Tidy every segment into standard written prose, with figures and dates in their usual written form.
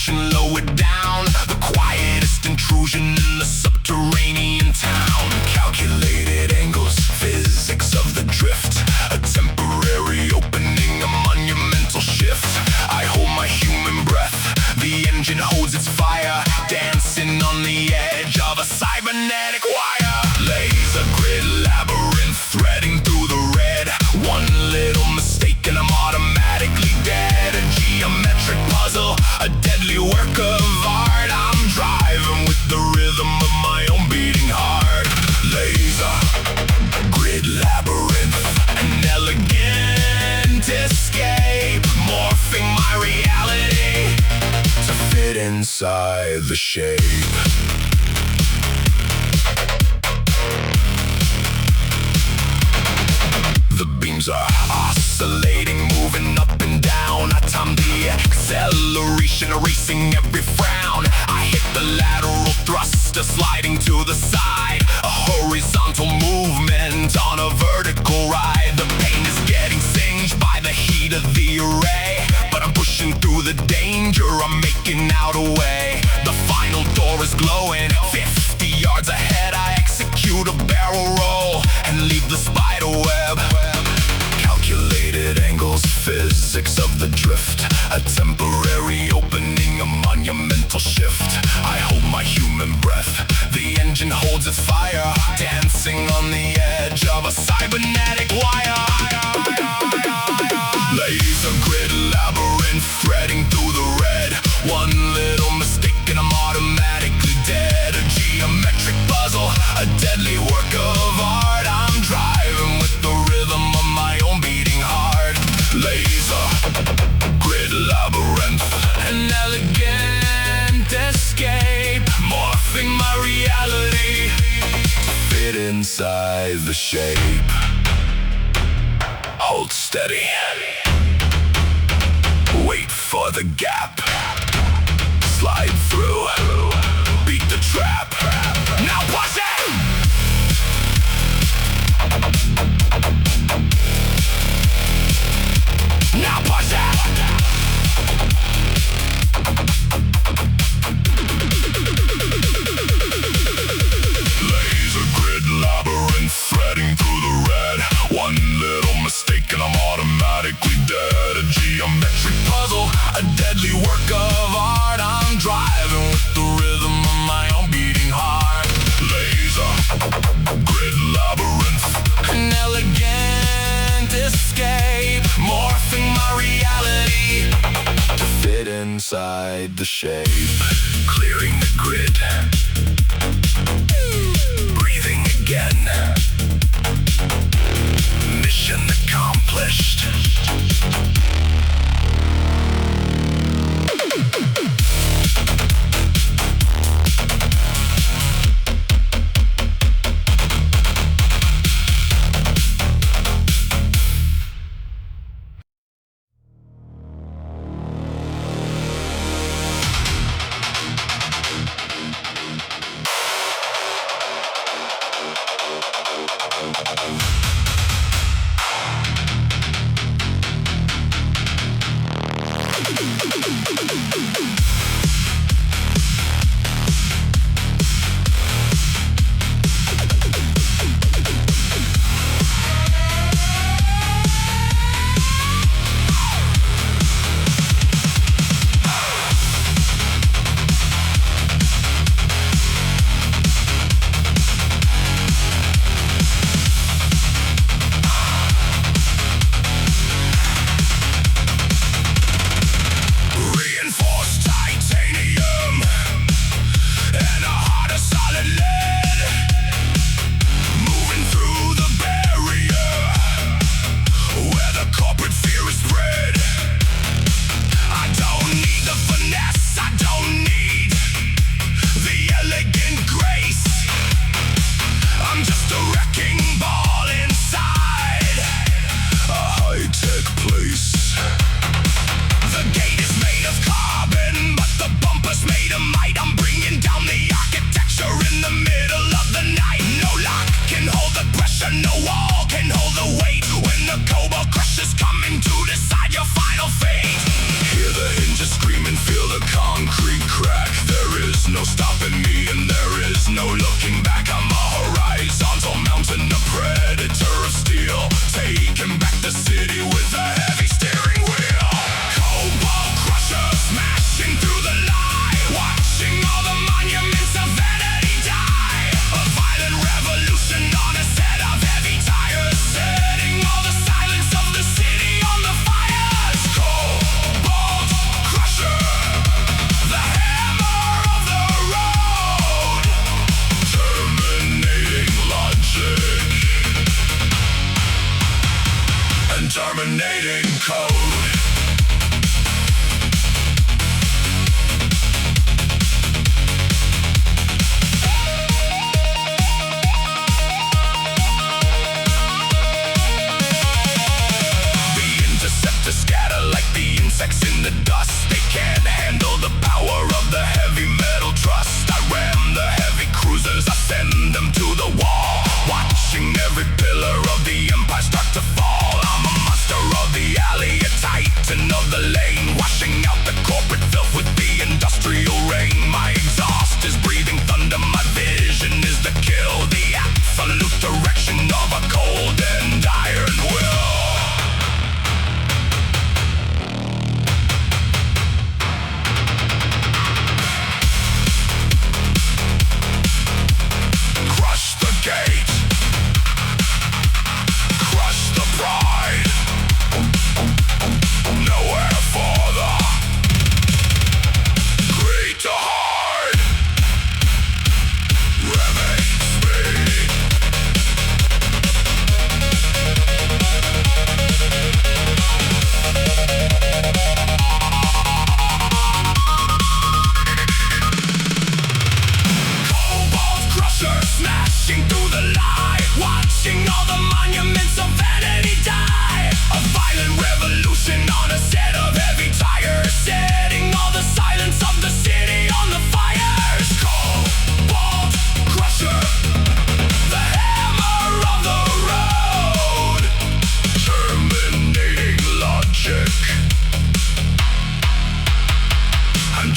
motion, lower down. The quietest intrusion in the subterranean town. Calculated angles, physics of the drift. A temporary opening, a monumental shift. I hold my human breath, the engine holds its fire. Dancing on the edge of a cybernetic wire. Laser grid labyrinth, threading through the red. One little mistake and I'm automatically dead. A geometric puzzle, a deadly work of art. I'm driving with the rhythm of my own beating heart. Laser grid labyrinth, an elegant escape, morphing my reality to fit inside the shape. The beams are oscillating, moving up and down. I time the acceleration, erasing every frown. I hit the lateral thruster, sliding to the side. A horizontal movement on a vertical ride. The pain is getting singed by the heat of the array, but I'm pushing through the danger, I'm making out a way. The final door is glowing, 50 yards ahead. I execute a barrel roll and leave the spider web. Calculated angles, physics of the drift. A temporary opening, a monumental shift. I hold my human breath, the engine holds its fire. Dancing on the edge of a cybernetic wire. Laser grid labyrinth, threading through the red. One little mistake and I'm automatically dead. A geometric puzzle, a deadly work of art. I'm driving with the rhythm of my own beating heart. Laser grid labyrinth, an elegant escape, morphing my reality to fit inside the shape. Hold steady, wait for the gap, slide through, beat the trap. Now push it! Now push it! Laser grid labyrinth, threading through the red. One little mistake and I'm automatically dead. A geometric puzzle, a deadly work of art. I'm driving with the rhythm of my own beating heart. Laser grid labyrinth, an elegant escape, morphing my reality to fit inside the shape. Clearing the grid, breathing again. Mission accomplished.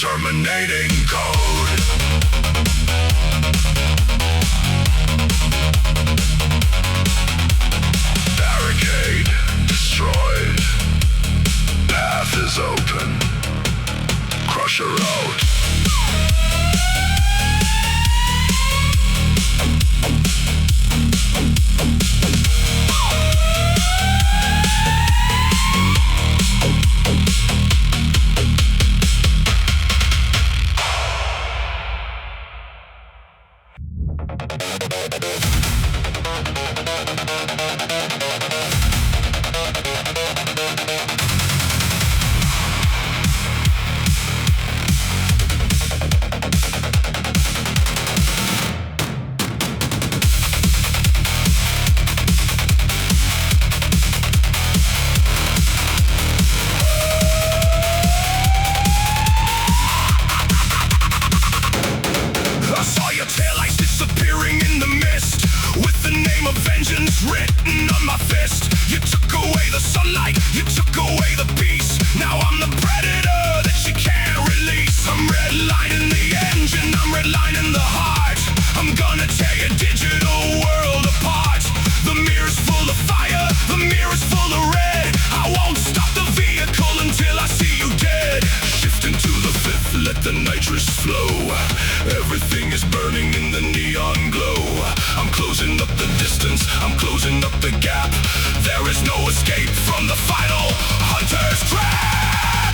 terminating code. Barricade destroyed. Path is open. Crusher out. Written on my fist. You took away the sunlight, you took away the peace. Now I'm the predator that you can't release. I'm redlining the engine, I'm redlining the heart. I'm gonna tear your digital world apart. The mirror's full of fire, the mirror's full of red. I won't stop the vehicle until I see you dead. Shifting to the fifth, let the nitrous flow. Everything is burning in the neon glow. I'm closing up the distance, I'm closing up the gap. There is no escape from the final hunter's trap.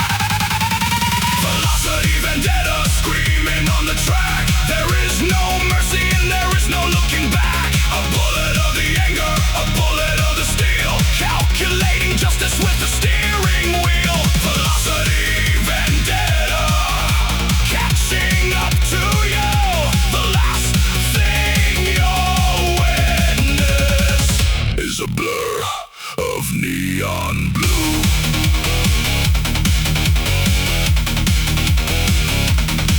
Velocity vendetta screaming on the track. There is no mercy and there is no looking back. A bullet of the anger, a bullet of the steel. Calculating justice with the steering wheel. Velocity vendetta catching up to you. The last thing you'll witness is a blur of neon blue.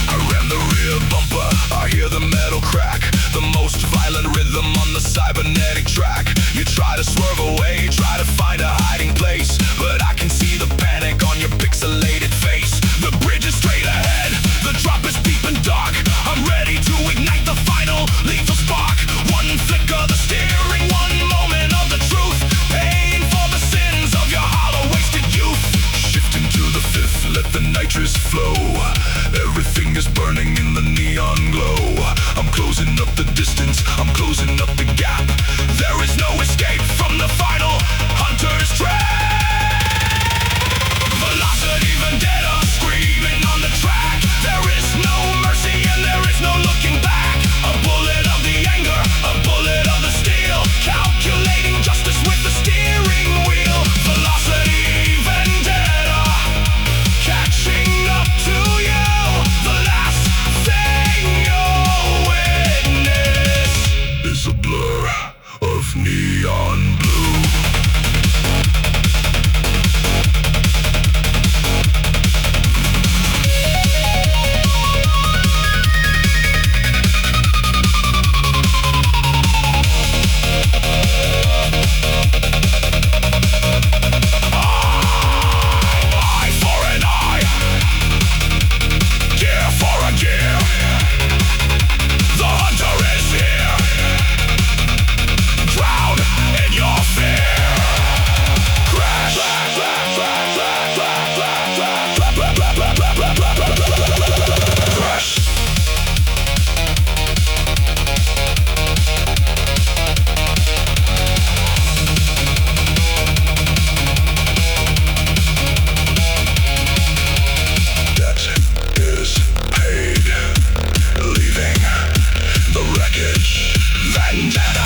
I ram the rear bumper, I hear the metal crack. The most violent rhythm on the cybernetic track. You try to swerve away, try to find a hiding place, but I can see the panic on your pixelated face. The bridge is straight ahead, the drop is deep and dark. I'm ready to ignite the final lethal spark. One flick of the steering, one moment of the truth. Paying for the sins of your hollow wasted youth. Shifting to the fifth, let the nitrous flow. Everything is burning in the neon glow. I'm closing up the distance, I'm closing up the gap. There is no escape from the final hunter's trap. Velocity vendetta screaming on the track. There is no mercy and there is no looking back. A bullet of the anger, a bullet of the steel. Calculating justice with the steering wheel. Velocity vendetta catching up to you. The last thing you'll witness is a blur of neon blue. Eye for an eye, gear for a gear. The hunter is here. Drown in your fear. Crash. Crash. Debt is paid. Leaving the wreckage. Vendetta.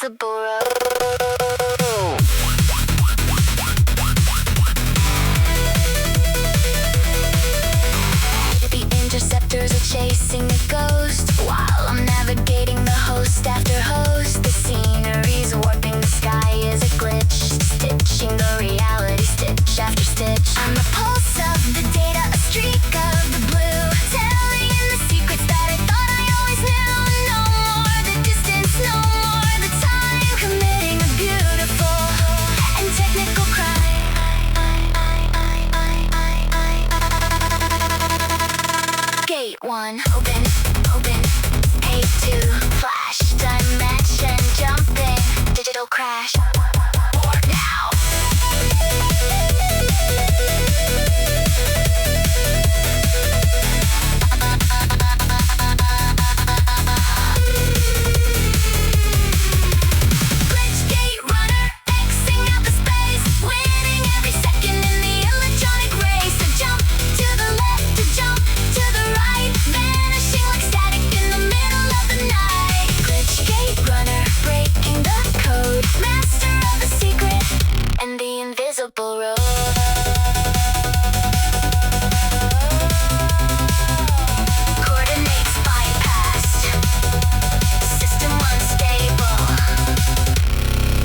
invisible road. The interceptors are chasing a ghost while I'm navigating the host after host. The scenery's warping, the sky is a glitch, stitching the reality stitch after stitch. I'm the pulse of the data, a streak of the blue, telling in the secrets that I thought I always knew. No more the distance, no more the time, committing a beautiful and technical crime. Gate 1, open, open. Gate 2, flash, dimension jumping, digital crash. Board now. Glitch gate runner, Xing out the space, winning every second in the electronic race. A jump to the left, a jump to the right, vanishing like static in the middle of the night. Glitch gate runner, breaking the code, master of the secret and the invisible road. Coordinates bypassed, system unstable,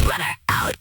runner out.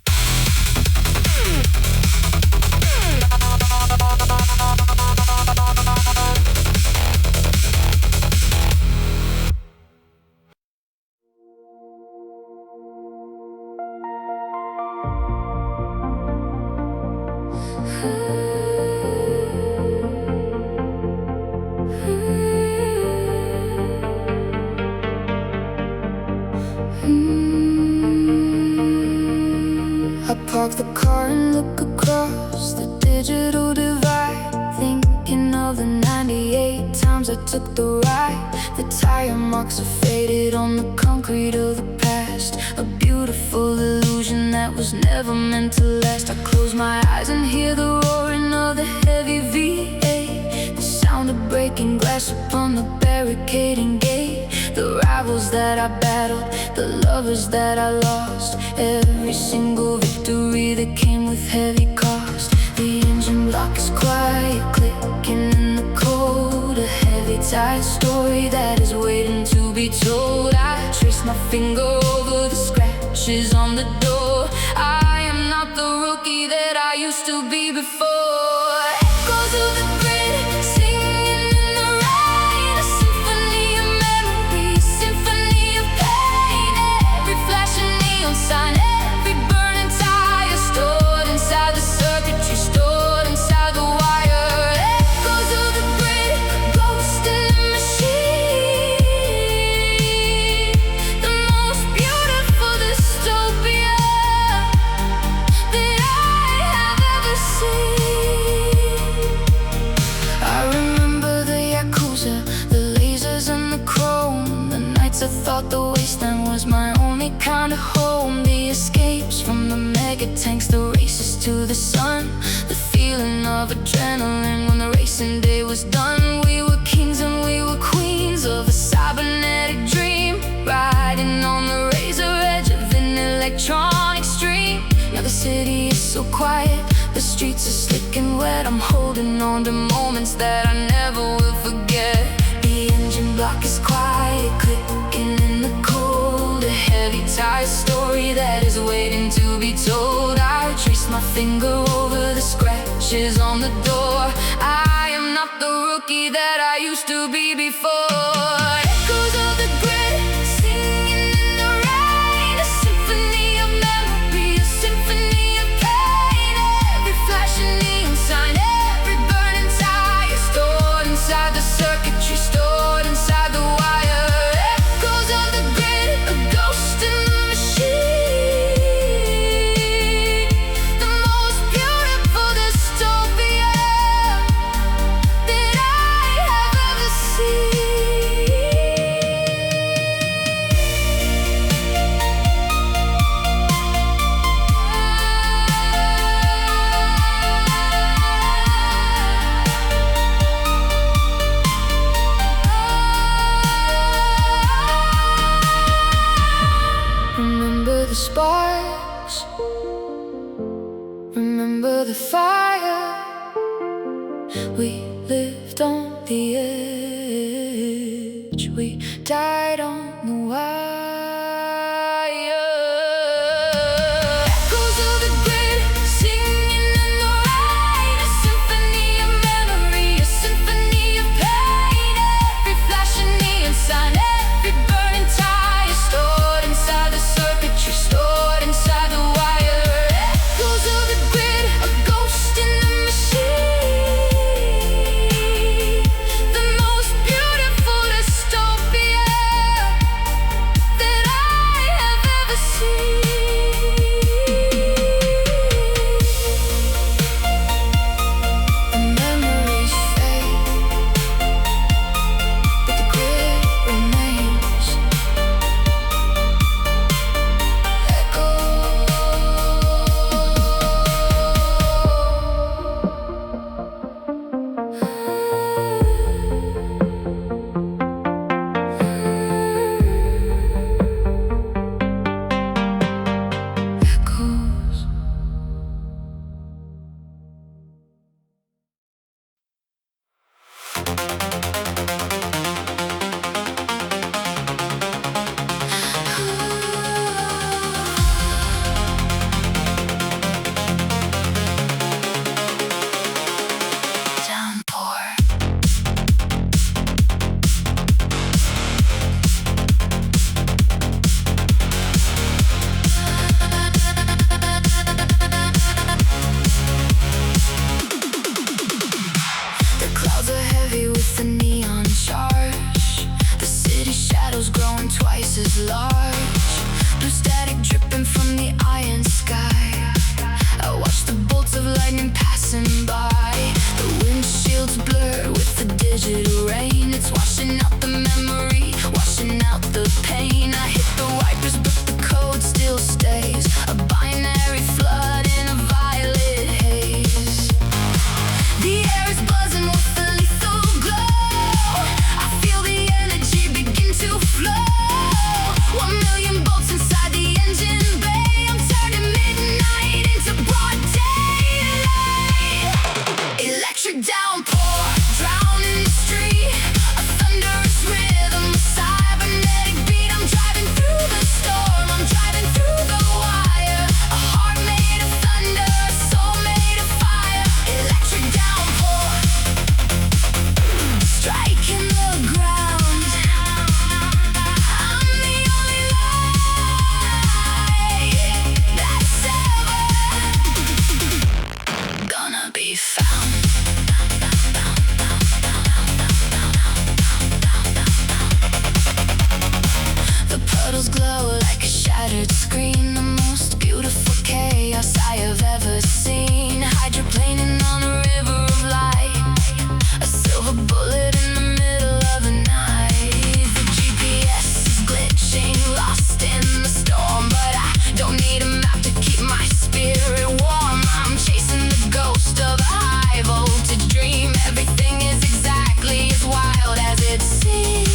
I park the car and look across the digital divide, thinking of the 98 times I took the ride. The tire marks are faded on the concrete of the past, a beautiful illusion that was never meant to last. I close my eyes and hear the roaring of the heavy V8, the sound of breaking glass upon the barricading gate. The rivals that I battled, the lovers that I lost, every single victory that came with heavy cost. The engine block is quiet, clicking in the code, a heavy tight story that is waiting to be told. I trace my finger over the scratches on the door. I am not the rookie that I used to be before. Echoes of the grid, singing in the rain, a symphony of memory, a symphony of pain. Every flashing neon sign, every burning tire, stored inside the circuitry, stored inside the wire. Echoes of the grid, ghost in the machine, the most beautiful dystopia that I have ever seen. I remember the Yakuza, the lasers and the chrome, the nights I thought the wasteland was my only kind of home. The escapes from the mega tanks, the races to the sun, the feeling of adrenaline when the racing day was done. We were kings and we were queens of a cybernetic dream, riding on the razor edge of an electronic stream. Now the city is so quiet, the streets are slick and wet. I'm holding on to moments that I never will forget. The engine block is quiet, clicking in the cold, a heavy tired story that is waiting to be told. I trace my finger over the scratches on the door. I am not the rookie that I used to be before. Echoes of the grid, singing in the rain, a symphony of memory, a symphony of pain. Every flashing neon sign, every burning tire, stored inside the circuitry, stored inside the wire. Echoes of the grid, a ghost in the machine, the most beautiful dystopia that I have ever seen. Remember the sparks, remember the fire. We lived on the edge, we died on the wire. Echoes of the grid, singing in the rain, a symphony of memory, a symphony of pain. Every flashing neon sign, every burning tire, stored inside the circuitry, stored inside the wire. Echoes of the grid, a ghost in the machine, the most beautiful dystopia that I have ever seen. The memories fade, but the grid remains. Echoes. Downpour. The clouds are heavy with the neon charge. The city shadows growing twice as large. Blue static dripping from the iron sky. I watch the bolts of lightning passing by. The windshields blur with the digital rain. It's washing out the memory, washing out the pain. I hit the wipers but the code still stays. A binary flood in a violet haze. The air is buzzing with a lethal glow. I feel the energy begin to flow. 1,000,000 bolts inside the engine bay. I'm turning midnight into broad daylight. Electric downpour, drowning the street. A thunderous rhythm, a cybernetic beat. I'm driving through the storm, I'm driving through the wire. A heart made of thunder, a soul made of fire. Electric downpour, striking the ground. I'm the only light that's ever gonna be found. The puddles glow like a shattered screen. The most beautiful chaos I have ever seen. Hydroplaning on a river of light. A silver bullet in the middle of the night. The GPS is glitching, lost in the storm. But I don't need a map to keep my spirit warm. I'm chasing the ghost of a high voltage dream. Everything is exactly as wild as it seems.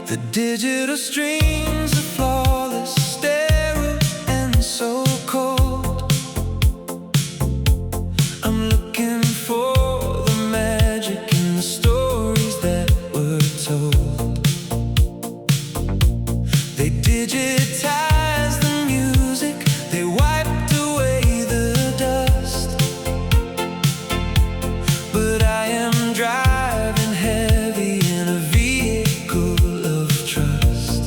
The digital streams are flawless, sterile and so cold. I'm looking for the magic in the stories that were told. They digitized the music, they wiped away the dust. But I am driving heavy in a vehicle of trust.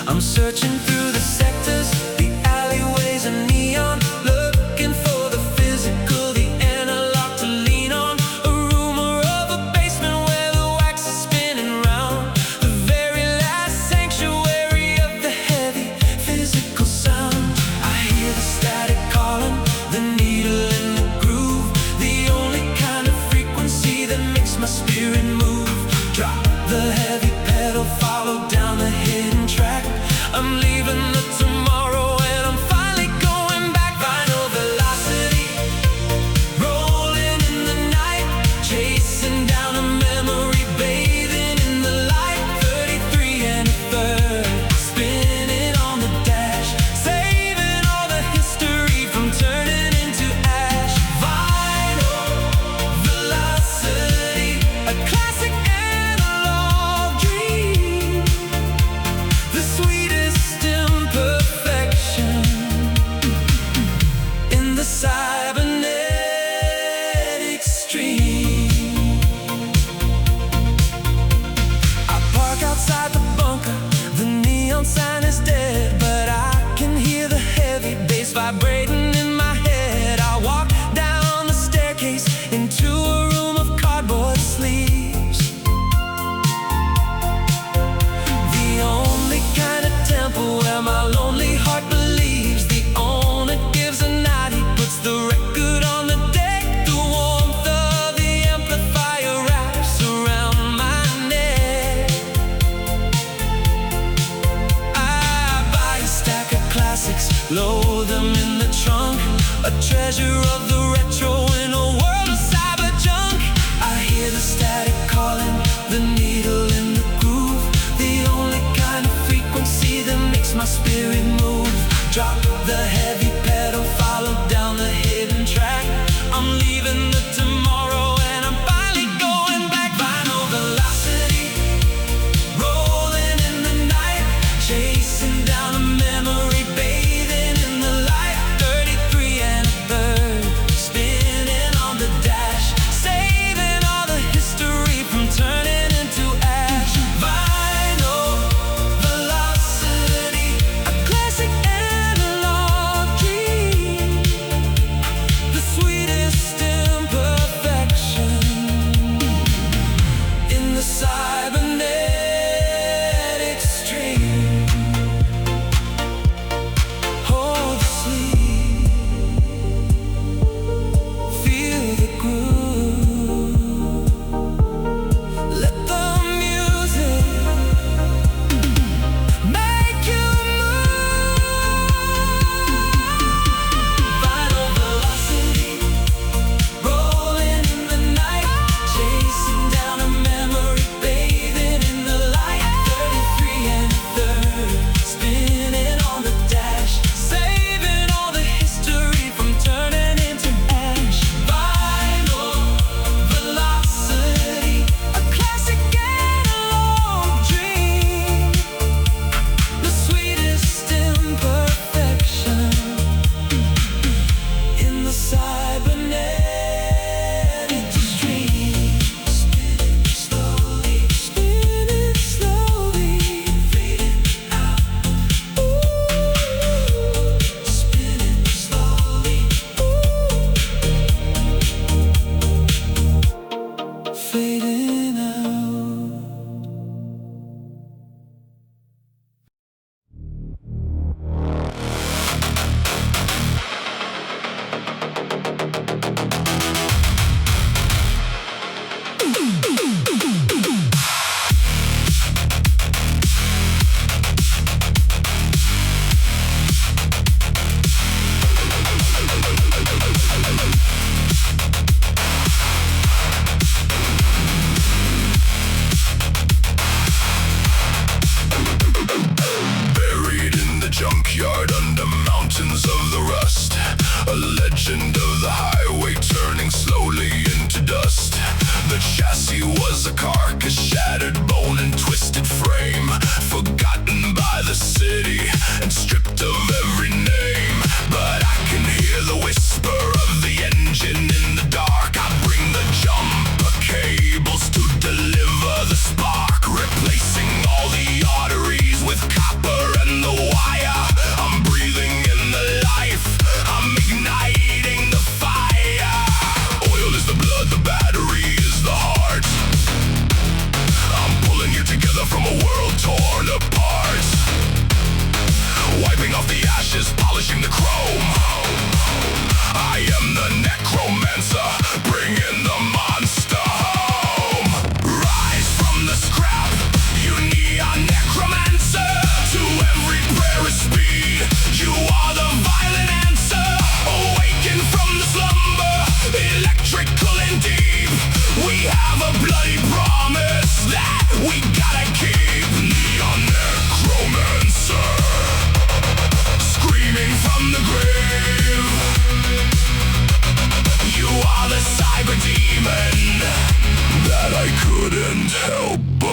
I'm searching through the sectors, the alleyways and neon, looking for the physical, the analog to lean on. A rumor of a basement where the wax is spinning round, the very last sanctuary of the heavy physical sound. I hear the static calling, the needle in the groove, the only kind of frequency that makes my spirit move. Drop the heavy pedal, follow down the hidden track. I'm leaving the tomorrow and I'm finally going back. Vinyl velocity, rolling in the night, chasing down a memory, bathing in the light. 33 and a third, spinning on the dash, saving all the history from turning into ash. Vinyl velocity, a classic analog dream, the sweetest imperfection in the cybernetic stream. I park outside the bunker, the neon sign is dead, but I can hear the heavy bass vibrating in my head. I walk down the staircase into a room of cardboard sleeves, the only kind of temple where my lonely heart believes. The owner gives a nod, he puts the record on the deck. The warmth of the amplifier wraps around my neck. I buy a stack of classics, load them in the trunk, a treasure of the retro in a world of cyber junk. I hear the static calling, the needle in the groove, the only kind of frequency that makes my spirit move. Drop the heavy pedal, follow down the hidden track. I'm leaving the tomorrow and I'm finally going back. Vinyl velocity, rolling in the night, chasing down a memory, bathing in the light. 33 and a third, spinning on the dash, saving all the history from turning into ash. Vinyl velocity, a classic analog dream, the sweetest imperfection in the cybernetic stream. Hold the sleep, feel the groove, let the music make you move. Vinyl velocity, rolling in the night, chasing down a memory, bathing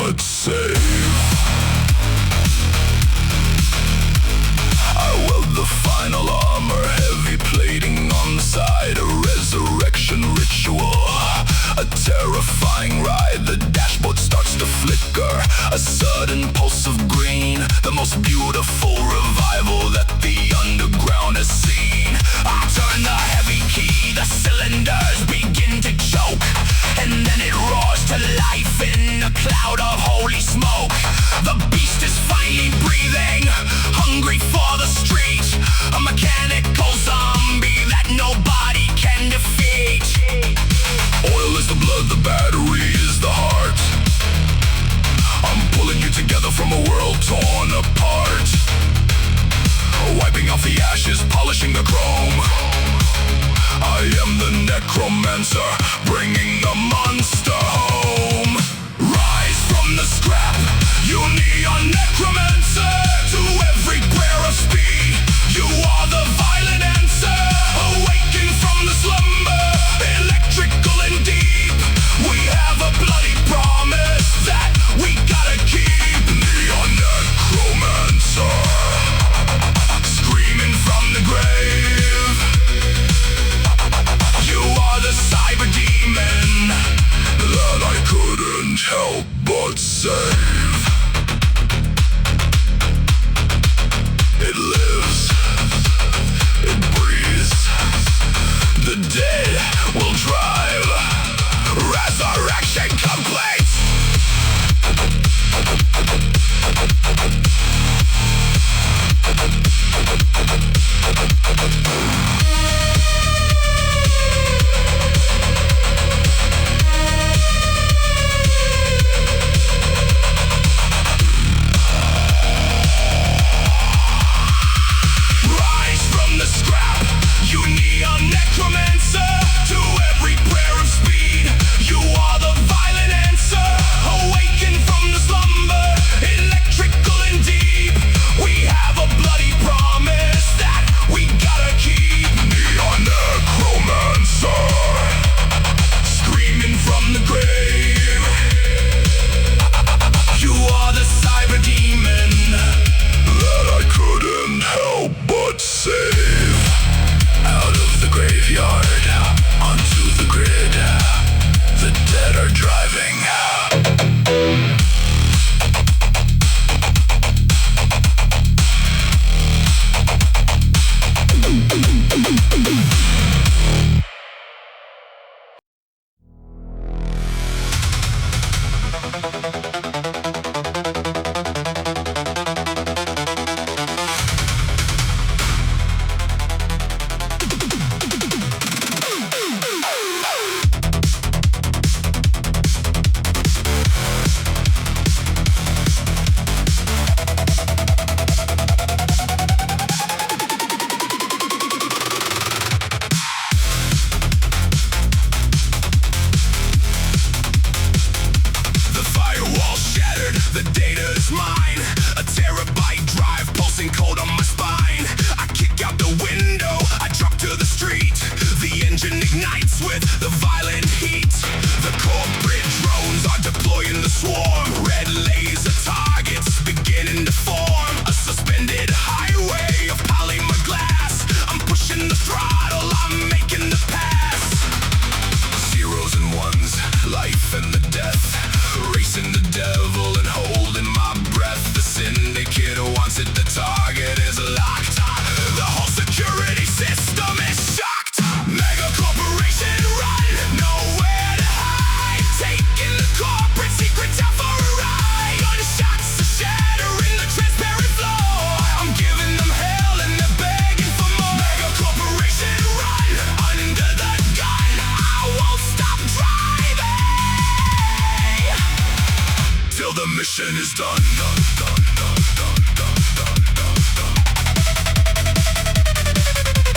but save. I weld the final armor, heavy plating on the side, a resurrection ritual, a terrifying ride. The dashboard starts to flicker, a sudden pulse of green, the most beautiful revival that the underground has seen. I turn the heavy key, the cylinders begin to choke, and then it roars to life in a cloud of holy smoke. The beast is finally breathing, hungry for the street, a mechanical zombie that nobody can defeat. Oil is the blood, the battery is the heart. I'm pulling you together from a world torn apart, wiping off the ashes, polishing the chrome. I am the necromancer, bringing the monster home. Rise from the scrap, you neon necromancer. To every prayer of speed, you are the violent answer. Awaken from the slumber, electrical and deep. We have a bloody promise that we gotta keep. Neon necromancer, screaming from the grave. You are the cyber demon that I couldn't help but save. It lives, it breathes, the dead will drive, resurrection complete. mission is done.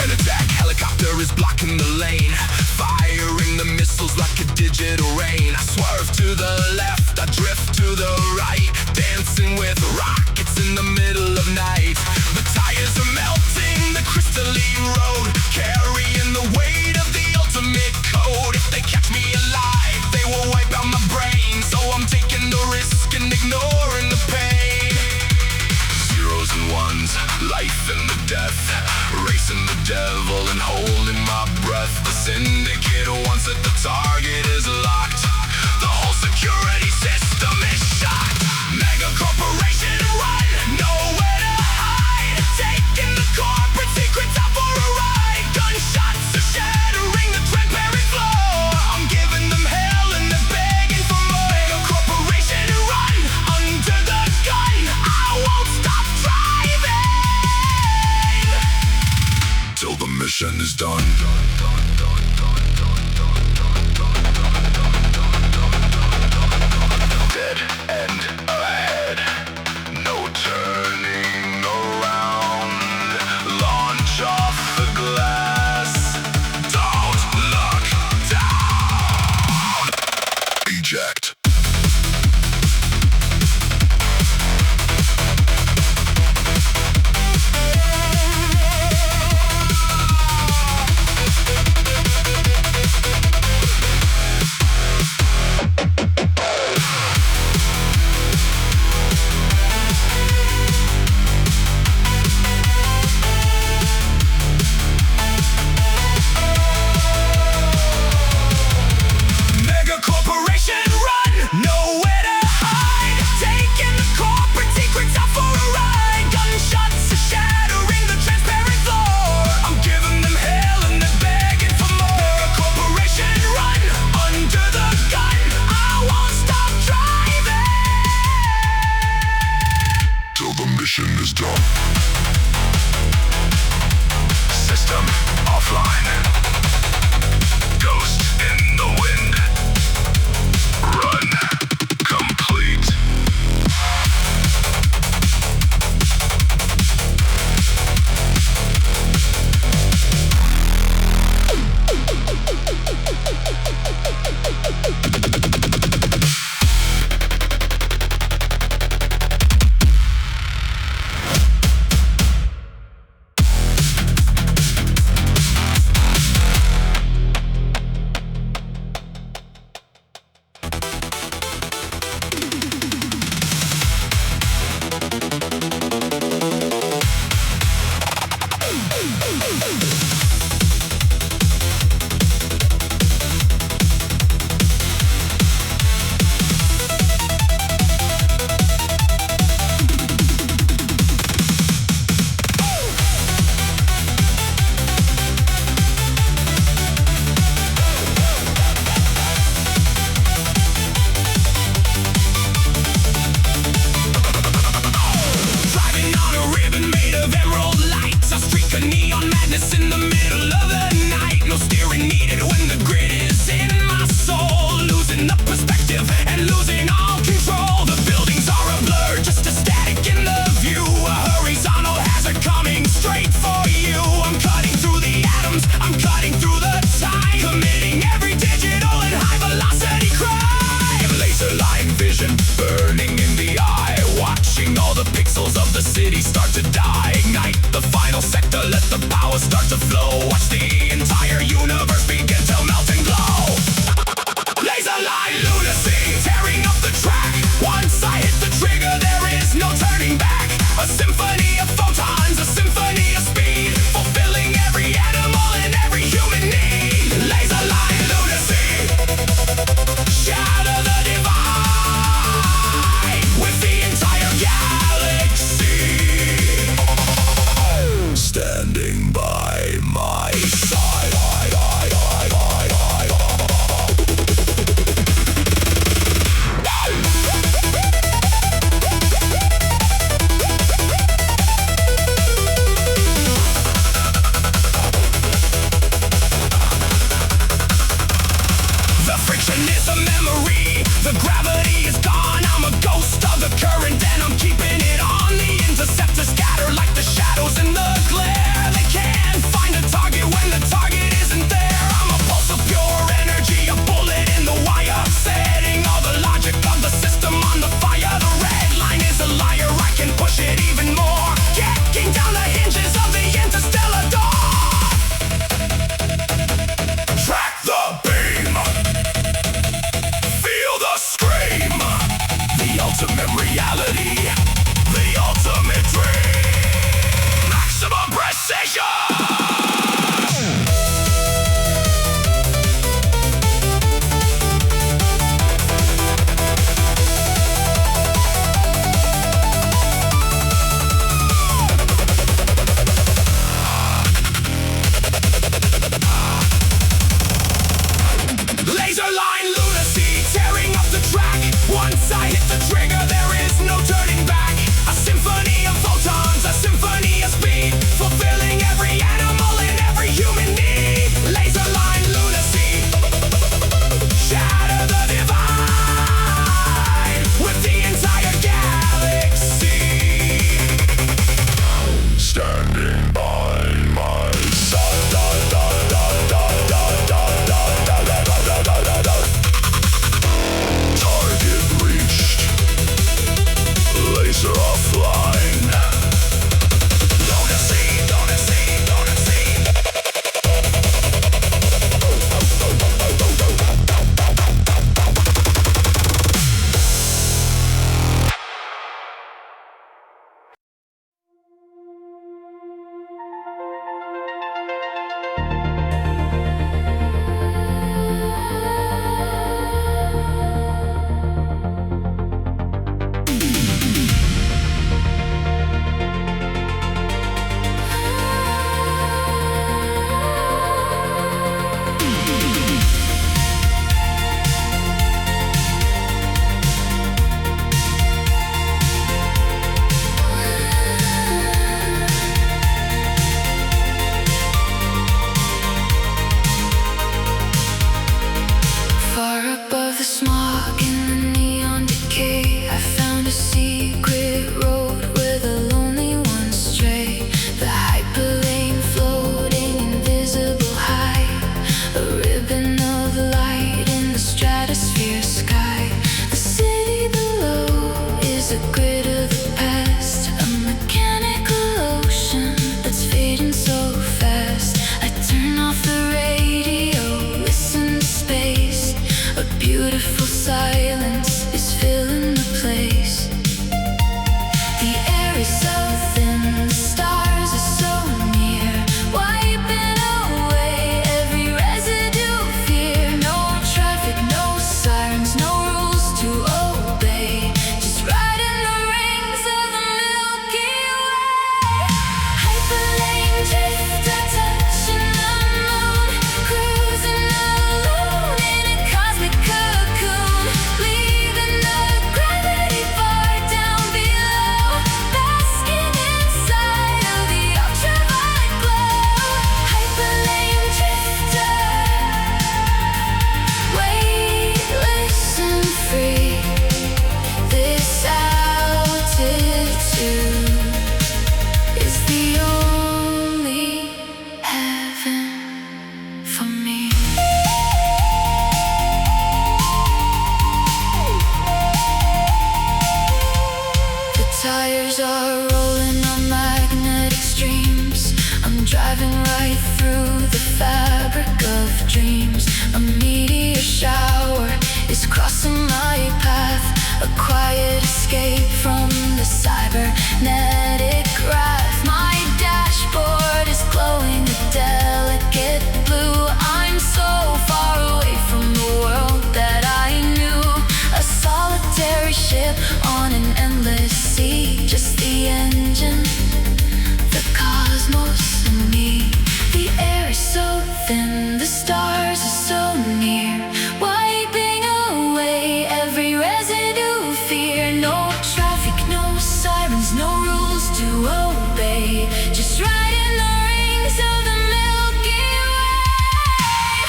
An attack helicopter is blocking the lane, firing the missiles like a digital rain. I swerve to the left, I drift to the right, dancing with rockets in the middle of night. The tires are melting the crystalline road, carrying the weight of the ultimate code. If they catch me alive, they will wipe out my brain, so I'm taking the risk and is done. Dead end ahead, no turning around. Launch off the glass, don't look down. Eject. Mission is done. System offline. Ghost in the wind. Run complete. Burning in the eye, watching all the pixels of the city start to die. Ignite the final sector, let the power start to flow. Watch the entire universe begin to melt and glow. Laser line lunacy, tearing up the track. Once I hit the trigger, there is no turning back. A symphony of photons, a symphony of speed, fulfilling every animal and every human need. Laser line lunacy, shatter the divine. Standing by my side. The friction is a memory, the gravity is gone. I'm a ghost of the current and I'm keeping it on. The interceptors scatter like the shadows in the glare. They can't find a target when the target isn't there. I'm a pulse of pure energy, a bullet in the wire, setting all the logic of the system on the fire. The red line is a liar, I can push it even more, kicking down the hinges of the interstellar door. Track the beam, feel the scream, the ultimate reality, the ultimate dream. Maximum precision. Laser line lunacy, tearing up the track. Once I hit the trigger, there is no turning back. A symphony of photons, a symphony of speed, fulfilling every animal and every human need. dreams. A meteor shower is crossing my path, a quiet escape from the cybernetic graph. My dashboard is glowing a delicate blue. I'm so far away from the world that I knew, a solitary ship on an endless sea. Just the engine, the cosmos and me. The air is so thin, the stars are so near, wiping away every residue fear. No traffic, no sirens, no rules to obey, just riding the rings of the Milky Way.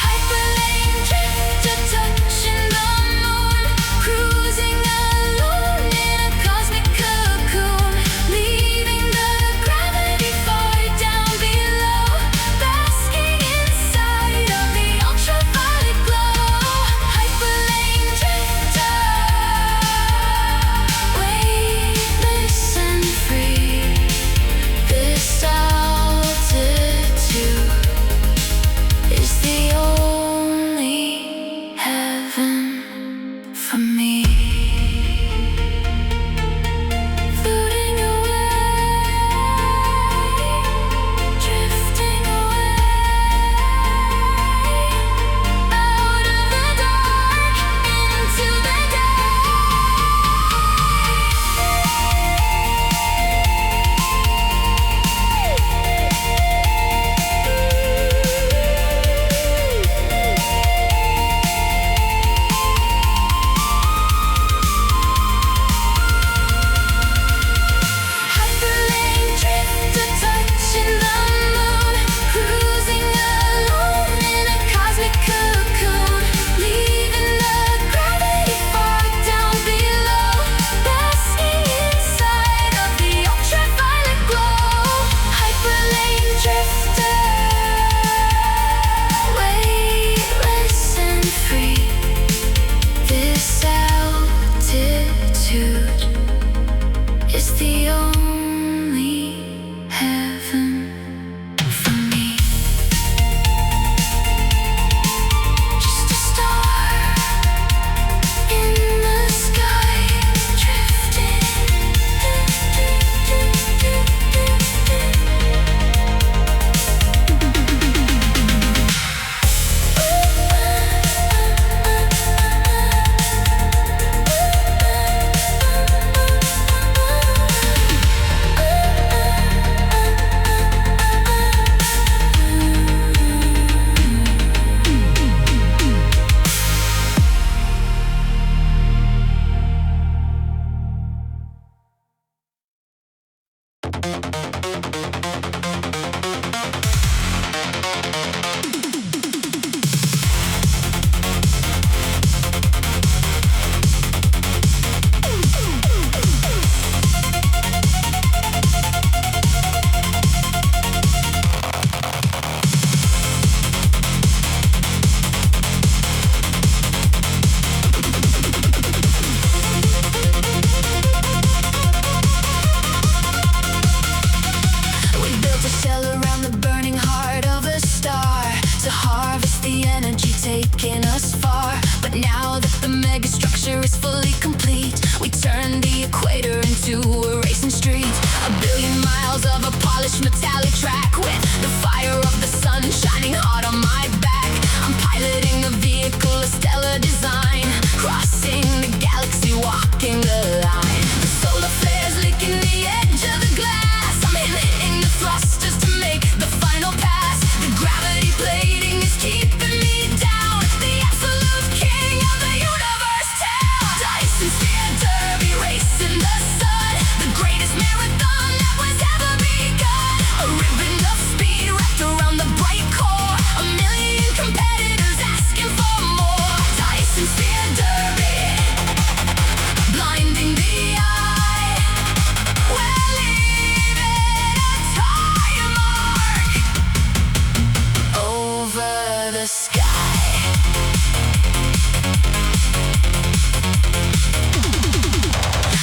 Hyperlane drifter touching the moon, cruising alone in a cosmic cocoon, leaving the gravity far down below, basking inside of the ultraviolet glow. Hyperlane drifter, weightless and free. This altitude is the only heaven for me. Floating away, drifting away, out of the dark into the hyperlane drifter touching the moon, cruising alone in a cosmic cocoon, leaving the gravity far down below, basking inside of the ultraviolet glow. Hyperlane drifter, weightless and free. This altitude is the only heaven for me. Just a star in the sky, drifting. We built a shell around the burning heart of a star to harvest the energy taking us far. But now that the megastructure is fully complete, we turn the equator into a racing street. A billion miles of a polished metallic track with the fire of the sun shining hard on my back. I'm piloting a vehicle, a stellar design, crossing the galaxy, walking the line. The solar flares licking the edge of the glass. I'm hitting the thrusters to make the final pass. The gravity plating is keeping me down. The absolute king of the universe town. Dyson Sphere Derby, racing the sun. The greatest marathon that was ever begun. A ribbon of speed wrapped around the bright core. A million competitors asking for more. Dyson Sphere Derby, blinding the eye. We're leaving a tire mark over the sky.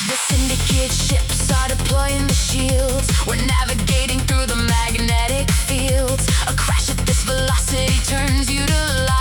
The syndicate ships are deploying the shields. We're navigating through the magnetic fields. A crash at this velocity turns you to light.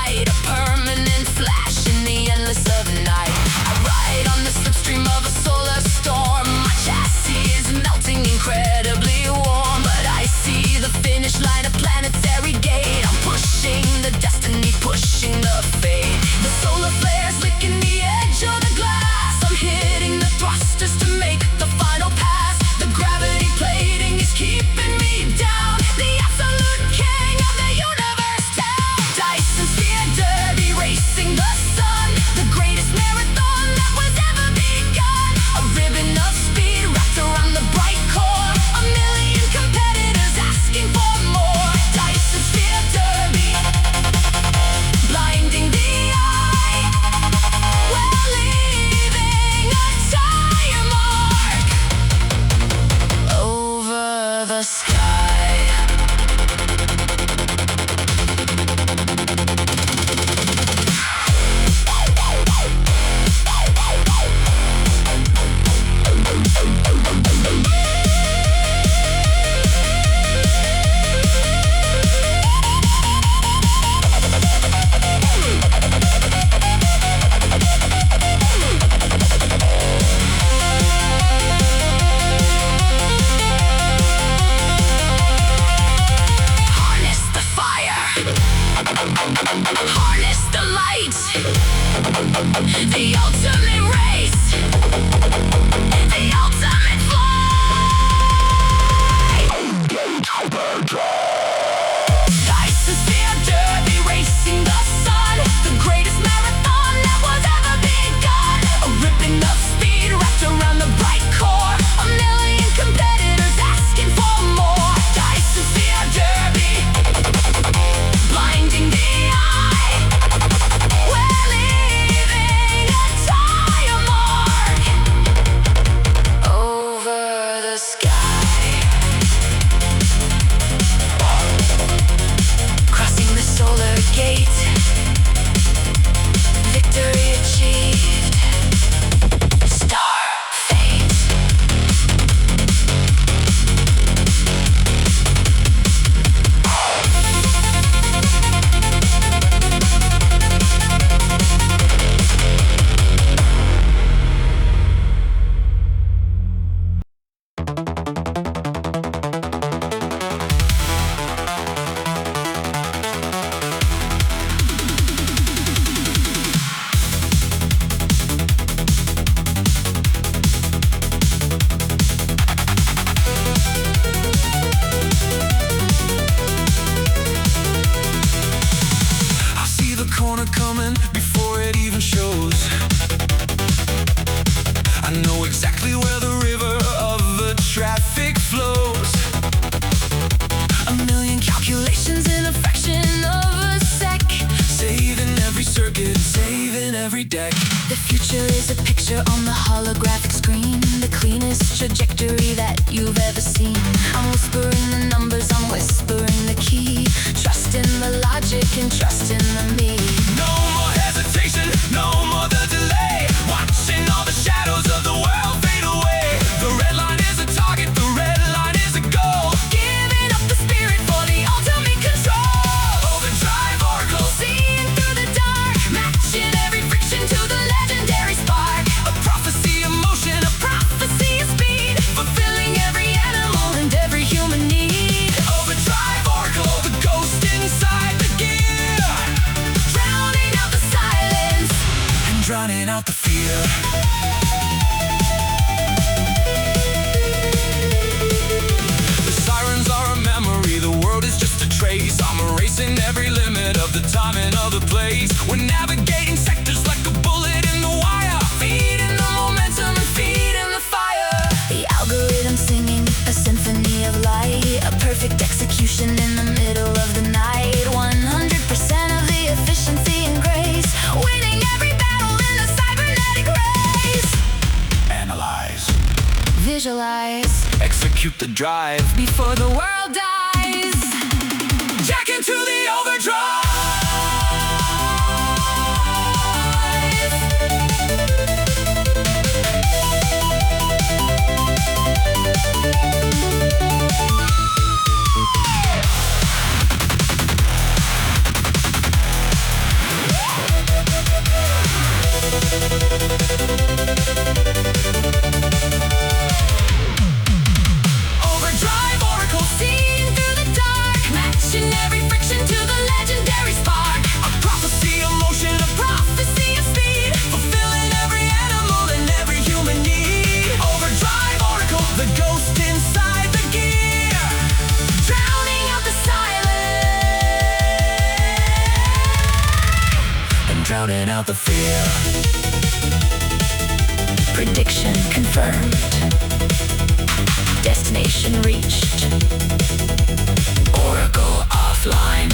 exactly where the river of the traffic flows. A million calculations in a fraction of a sec, Saving every circuit, saving every deck. the future is a picture on the holographic screen, the cleanest trajectory that you've ever seen. I'm whispering the numbers, I'm whispering the key. Trust in the logic and trust in the me. No more hesitation, no more the delay. Watching all the shadows of the world fade away. The red line is a target, the red line is a goal. Giving up the spirit for the ultimate control. Overdrive oracle, Seeing through the dark, matching every friction to the legendary spark. a prophecy of motion, A prophecy of speed, fulfilling every animal and every human need. overdrive oracle, the ghost inside the gear, Drowning out the silence, and drowning out the fear. The sirens are a memory, the world is just a trace. I'm erasing every limit of the time and of the place. We're navigating sectors like a bullet in the wire, feeding the momentum and feeding the fire. The algorithm singing a symphony of light, a perfect execution in the middle of the night. 100% of the efficiency and grace, winning every battle in the cybernetic race. analyze, Visualize execute the drive. before the world dies. Jack into the overdrive. Overdrive oracle, Seeing through the dark, matching every friction to the legendary spark. a prophecy of motion, a Prophecy of speed, fulfilling every animal and every human need. Overdrive oracle, the ghost inside the gear, drowning out the silence. and drowning out the fear. Prediction confirmed. Destination reached. Oracle offline.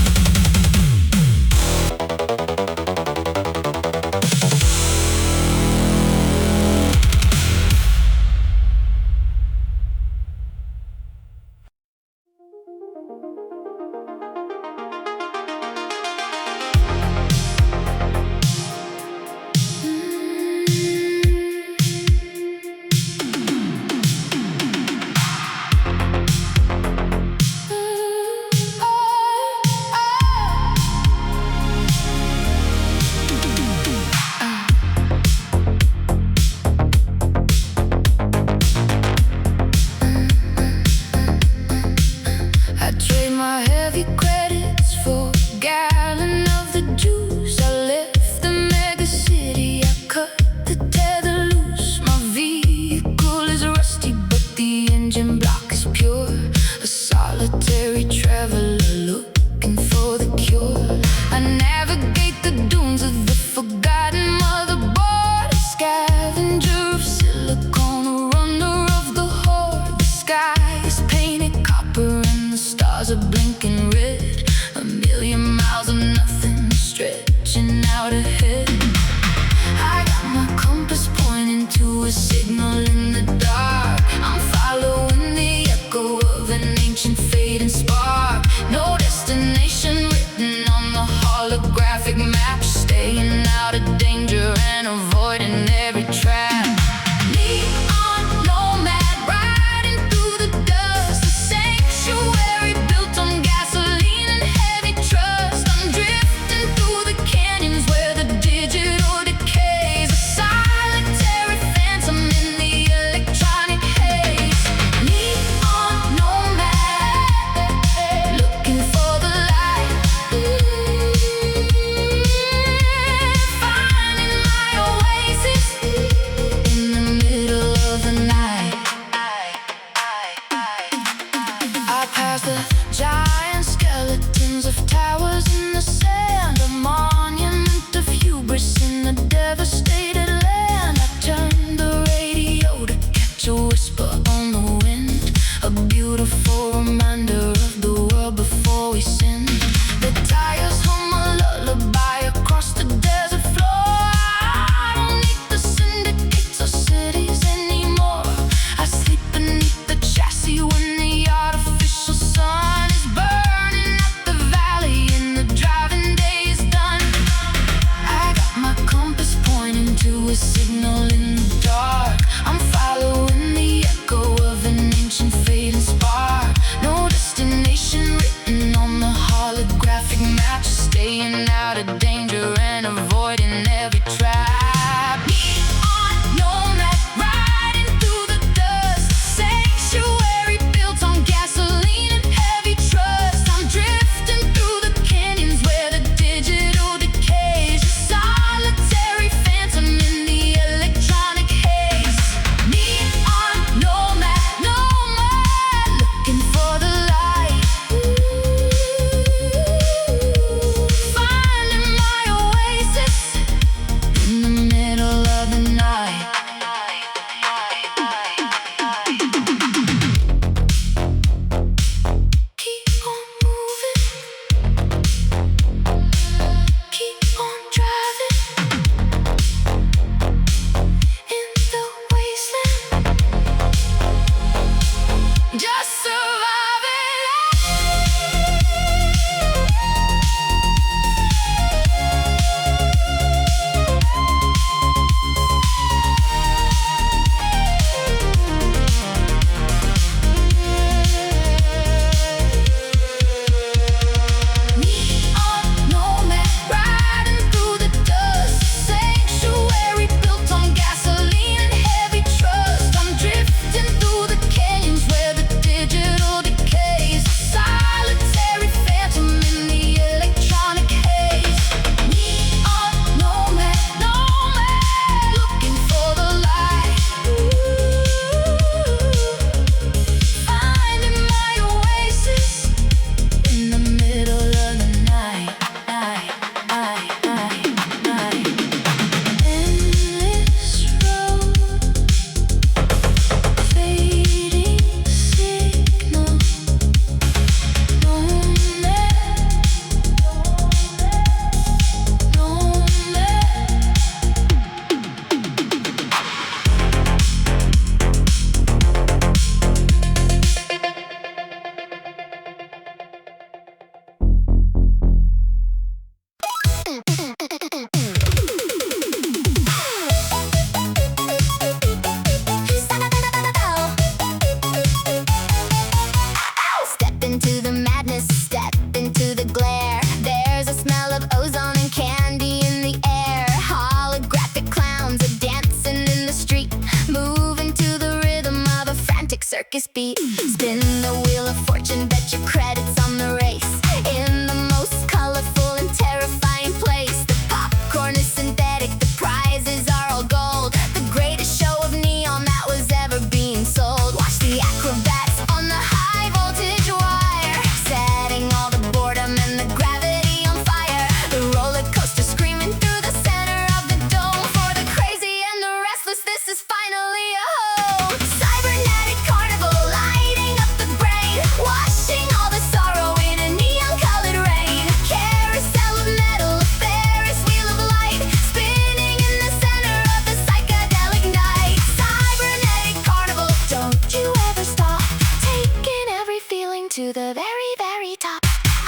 electric circus beat. Spin the wheel of fortune, bet your credits on the race. In the most colorful and terrifying place. The popcorn is synthetic, the prizes are all gold. The greatest show of neon that was ever being sold. Watch the acrobats on the high voltage wire, setting all the boredom and the gravity on fire. The roller coaster screaming through the center of the dome. For the crazy and the restless, this is finally a home. Cybernetic carnival lighting up the brain, washing all the sorrow in a neon-colored rain. Carousel of metal, a Ferris wheel of light, spinning in the center of the psychedelic night. Cybernetic carnival, don't you ever stop, taking every feeling to the very, very top.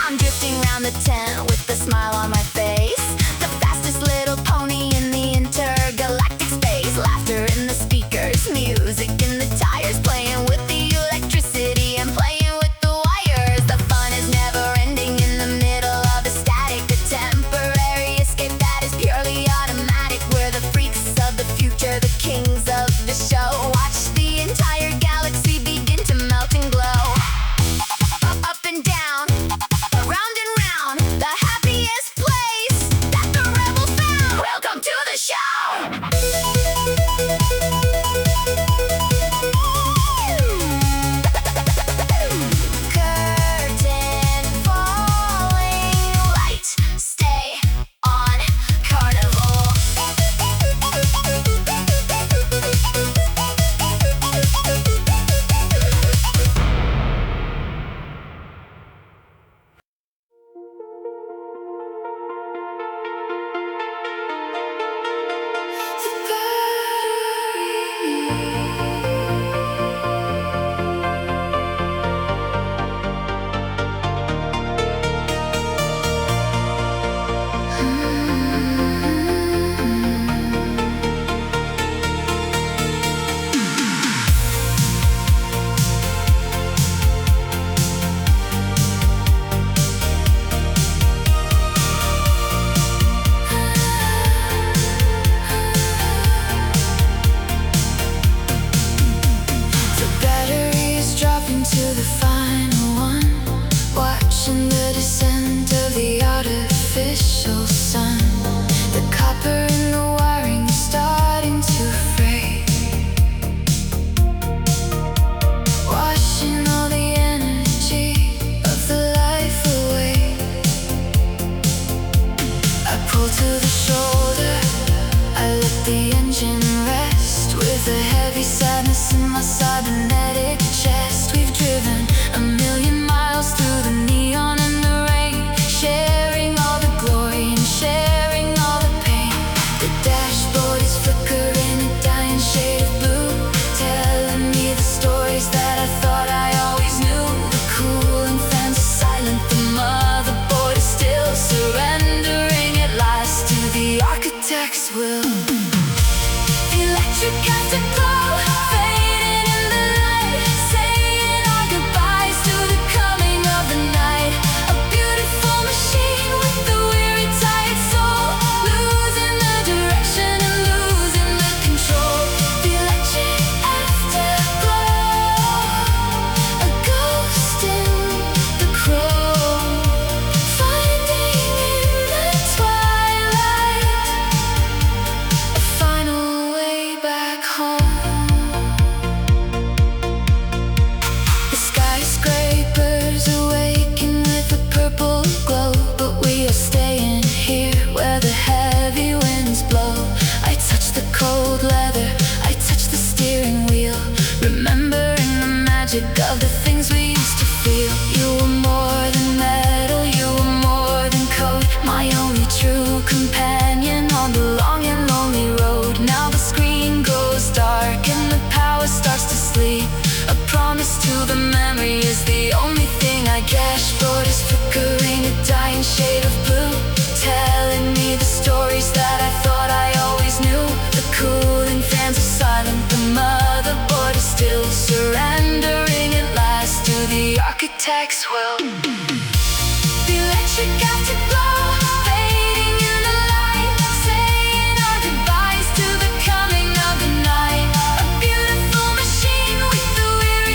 I'm drifting round the tent with a smile on my face, the fastest little pony in the intergalactic space. Laughter in the speakers, music in the tires, playing with the electricity and playing with the wires. The fun is never ending in the middle of the static, the temporary escape that is purely automatic. We're the freaks of the future, the kings of the show. Watch the entire galaxy begin to melt and glow. Up and down, round and round, the happiest place that the rebels found. Welcome to the show. Curtain falling, light stay on carnival. The batteries dropping to the final one, watching the descent of the artificial sun. The copper in the wiring is starting to fray, washing all the energy of the life away. I pull to the shoulder, I let the engine rest, with a heavy sadness in my cybernetic chest. We've driven a million miles through the neon and the rain, sharing all the glory and sharing all the pain. The dashboard is flickering a dying shade of blue, telling me the stories that I thought I always knew. The cooling fans are silent, the motherboard is still surrendering at last to the architect's will. Electric afterglow, fading in the light, saying our goodbyes to the coming of the night. A beautiful machine with a weary, tired soul, losing the direction and losing the control. The electric afterglow, a ghost in the crow, finding in the twilight a final way back home. The skyscrapers awaken with a purple glow, but we are staying here where the heavy winds blow. I touch the cold leather, I touch the steering wheel, remembering the magic of the things we used to feel. You were more than metal, you were more than code, my only true companion on the long and lonely road. Now the screen goes dark and the power starts to sleep. A promise to the memory is the only thing I dashboard is flickering a dying shade of blue, telling me the stories that I thought I always knew. The cooling fans are silent, the motherboard is still surrendering at last to the architect's will. The electric afterglow, fading in the light, saying our goodbyes to the coming of the night. A beautiful machine with the weary,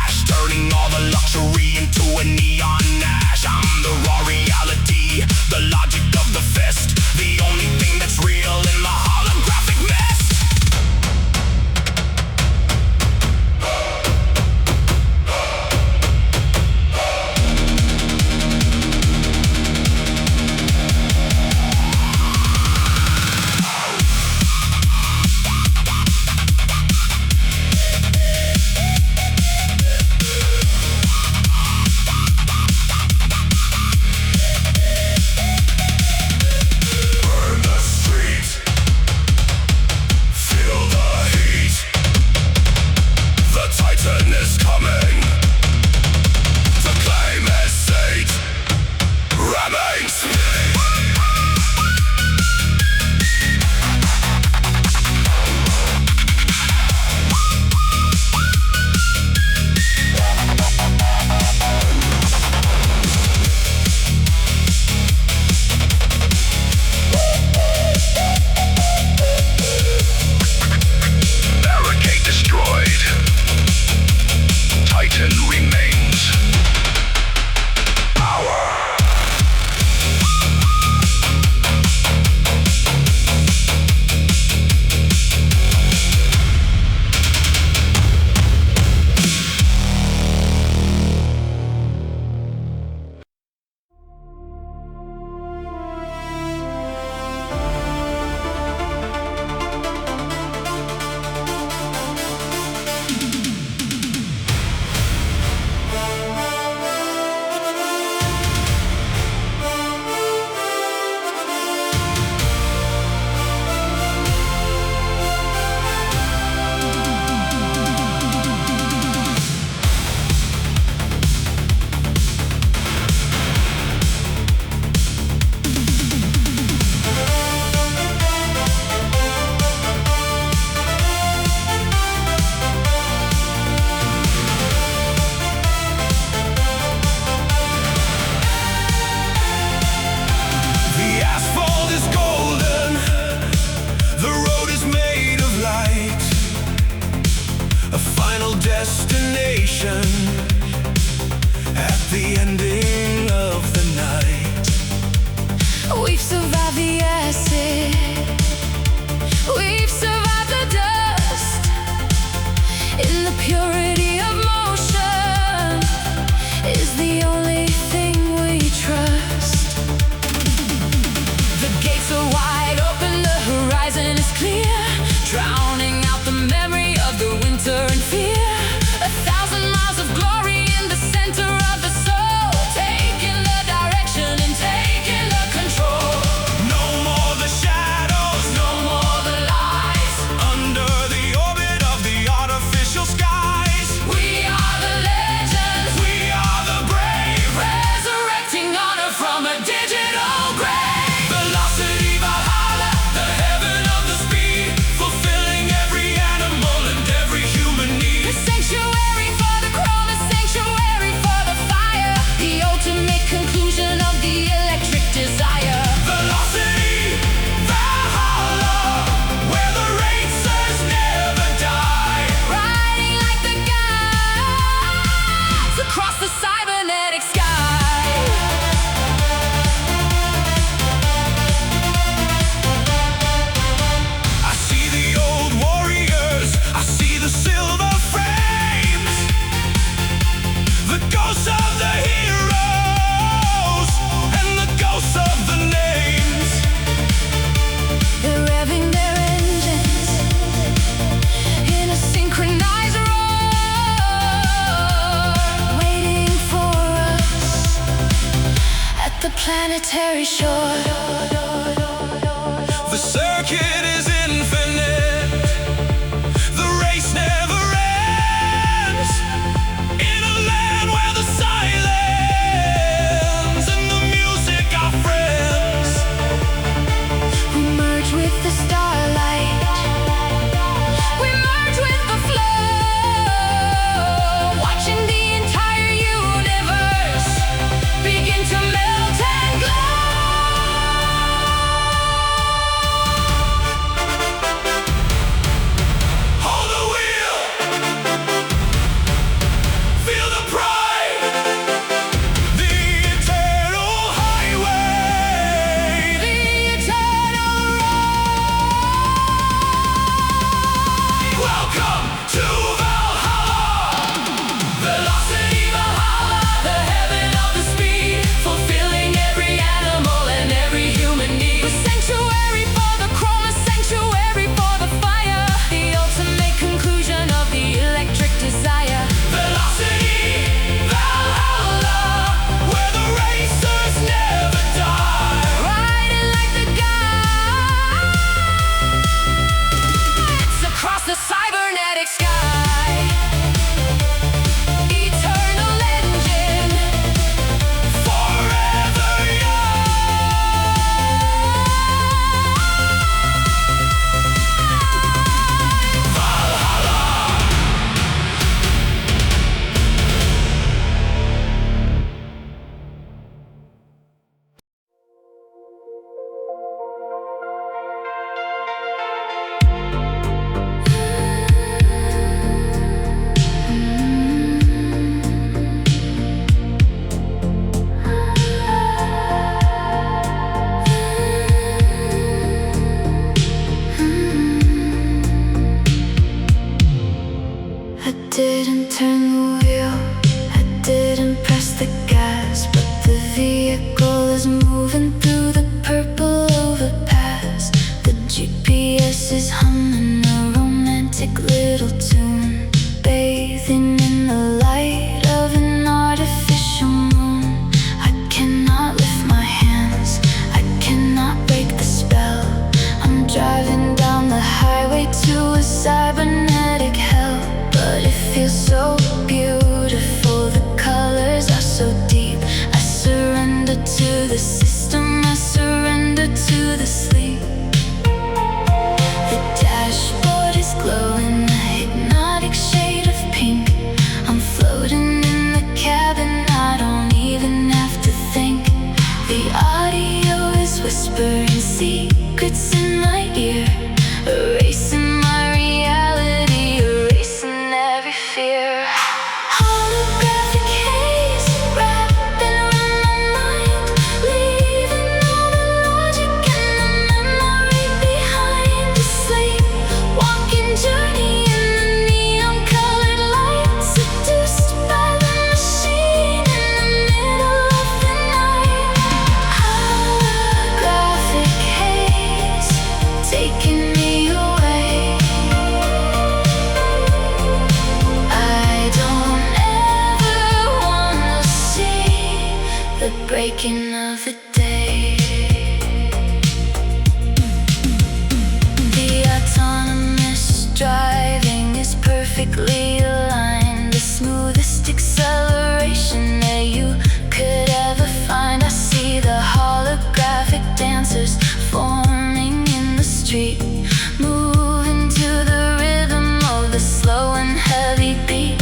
flash, turning all the luxury into a neon ash. I'm the raw reality, the logic of the fist, the only thing that's real in the holographic mist. Destination at the ending of the night. We've survived the acid, we've survived the dust. In the purity of motion is the only thing we trust. The gates are wide open, the horizon is clear, drowning out the memory of the winter and fear. 1,000 miles of glory in the center of the soul, taking the direction and taking the control. No more the shadows, No more the lies, under the orbit of the artificial skies. we are the legends, We are the brave, resurrecting honor from a digital grave. velocity Valhalla, the heaven of the speed, fulfilling every animal and every human need. The sanctuary for the chrome, the sanctuary for the fire, the ultimate conclusion of the electric desire. Velocity Valhalla, where the racers never die. Riding like the gods across the cybernetic sky. I see the old warriors, I see the silver frames, the ghosts of the heroes, and the ghosts of the names. They're revving their engines in a synchronized roar, waiting for us at the planetary shore. The circuit is infinite, the race never ends. In a land where the silence and the music are friends. We merge with the starlight, we merge with the flow, watching the entire universe begin to melt and glow. breaking of the day. The autonomous driving is perfectly aligned, the smoothest acceleration that you could ever find. I see the holographic dancers forming in the street, moving to the rhythm of the slow and heavy beat.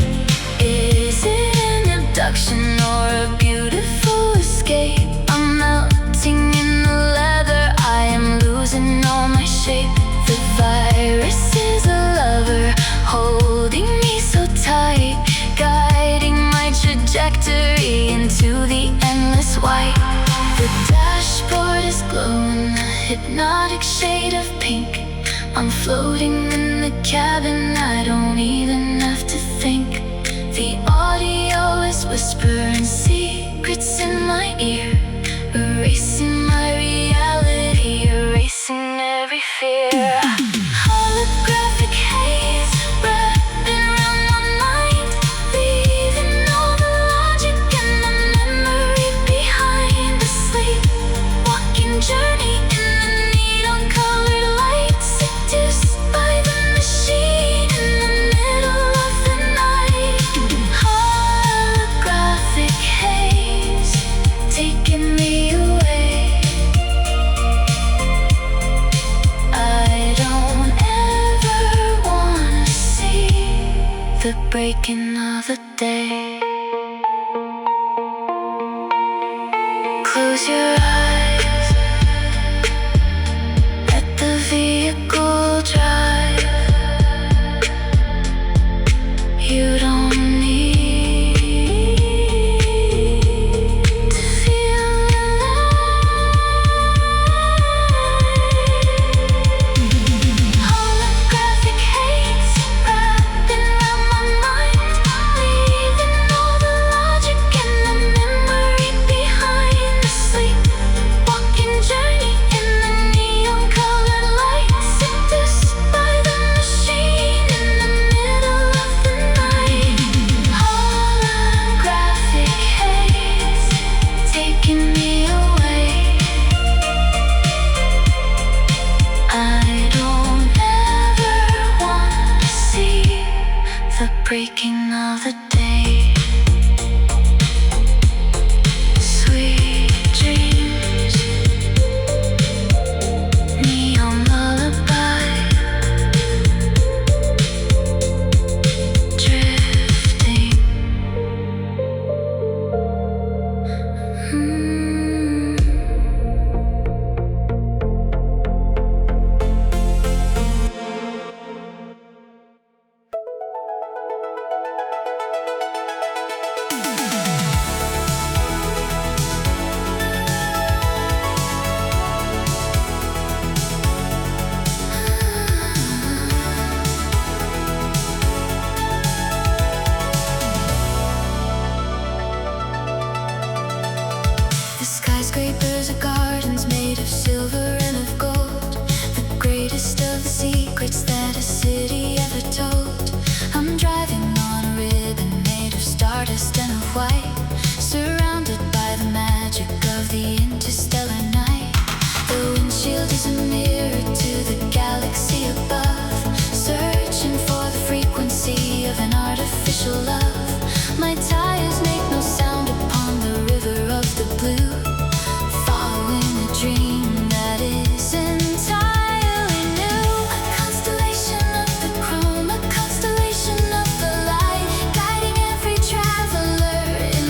Is it an abduction or a beautiful escape? I'm melting in the leather, I am losing all my shape. The virus is a lover, holding me so tight, guiding my trajectory into the endless white. The dashboard is glowing a hypnotic shade of pink. I'm floating in the cabin, I don't even have to think. The audio is whispering secrets in my ear, erasing my reality, erasing every fear. Holographic haze wrapping around my mind, leaving all the logic and the memory behind. The sleepwalking journey in the neon-colored light, seduced by the machine in the middle of the night. Holographic haze taking me away. I don't ever wanna see the breaking of the day. Close your eyes, let the vehicle drive. You don't need to feel alive. Holographic haze wrapping around my mind, leaving all the logic and the memory behind. The sleepwalking journey in the neon-colored light, seduced by the machine in the middle of the night. Holographic haze taking me away. I don't ever want to see the breaking of the day. Sweet dreams, neon lullaby, drifting. The skyscrapers are gardens made of silver and of gold, the greatest of the secrets that a city ever told. I'm driving on a ribbon made of stardust and of white, surrounded by the magic of the interstellar night. The windshield is a mirror to the galaxy above, searching for the frequency of an artificial love. My tires make no sound upon the river of the blue, following a dream that is entirely new. A constellation of the chrome, a constellation of the light, guiding every traveler in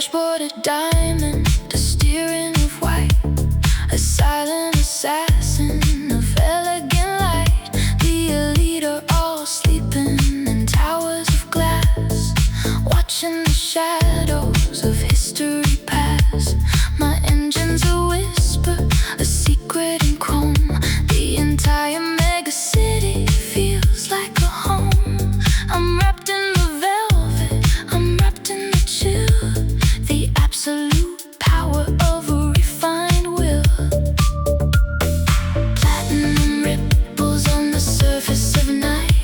dashboard a diamond, the steering of white, a silent assassin of elegant light. The elite are all sleeping in towers of glass, watching the shadows of history pass. My engine's a whisper, a secret in chrome. The entire mega city feels like a home. I'm wrapped in the velvet, I'm wrapped in the chill, the absolute power of a refined will. Platinum ripples on the surface of night,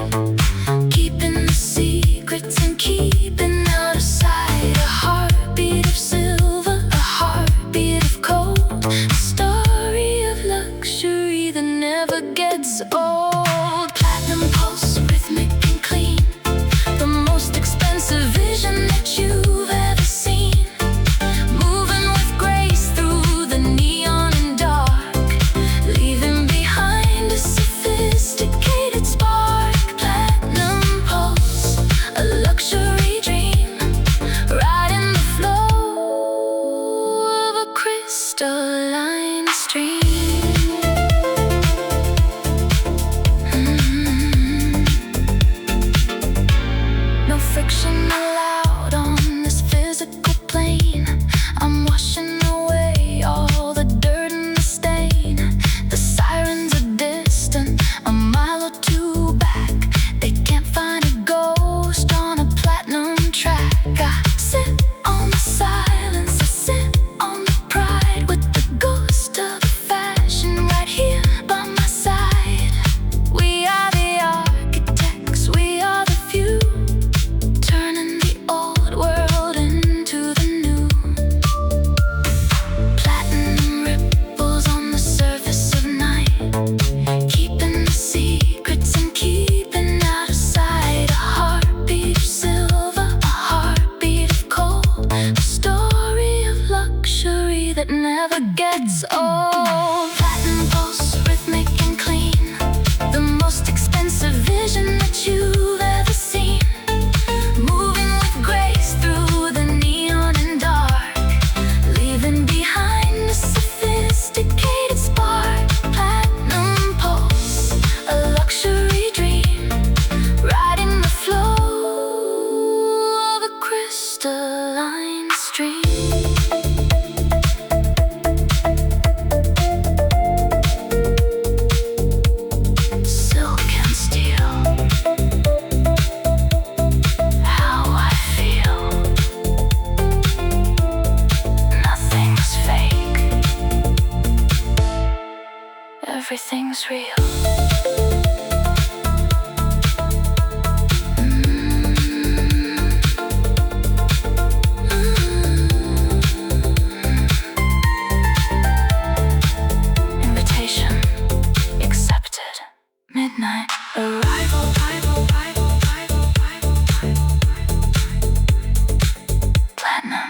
keeping the secrets and keeping out of sight. A heartbeat of silver, a heartbeat of cold, a story of luxury that never gets old. Platinum pulse, rhythmic and clean, the most expensive vision that you've ever seen. Moving with grace through the neon and dark, leaving behind a sophisticated spark. Platinum pulse, a luxury dream, riding the flow of a crystalline stream. No friction allowed on this physical plane. I'm washing away all the dirt and the stain. The sirens are distant, a mile or two back. They can't find a ghost on a platinum track. I sit on the silence, I sit on the pride, with the ghost of fashion right here by my side. We are the architects, we are the few, turning the old world into the new. Platinum ripples on the surface of night, keeping the secrets and keeping out of sight. A heartbeat of silver, a heartbeat of cold, a story of luxury that never gets old. Platinum pulse, rhythmic and clean, the most expensive vision that you've ever seen. Moving with grace through the neon and dark, leaving behind a sophisticated spark. Platinum pulse, a luxury dream, riding the flow of a crystalline stream. Silk and steel, how I feel. Nothing's fake, everything's real. Invitation accepted. Midnight arrival. Platinum.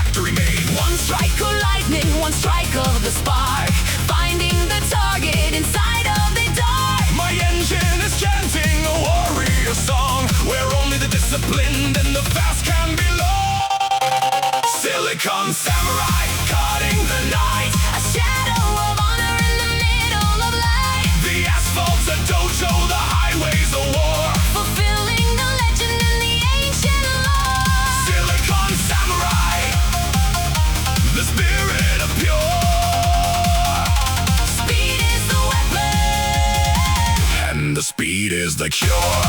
factory made. One strike of lightning, one strike of the spark, finding the target inside of the dark. My engine is chanting a warrior song, where only the disciplined and the fast can belong. Silicon samurai, cutting the night, A shadow of honor in the middle of light, the asphalt's a dojo, the highway's a war. fulfilling the legend and the ancient law. Silicon samurai, the spirit of pure. Speed is the weapon, And the speed is the cure.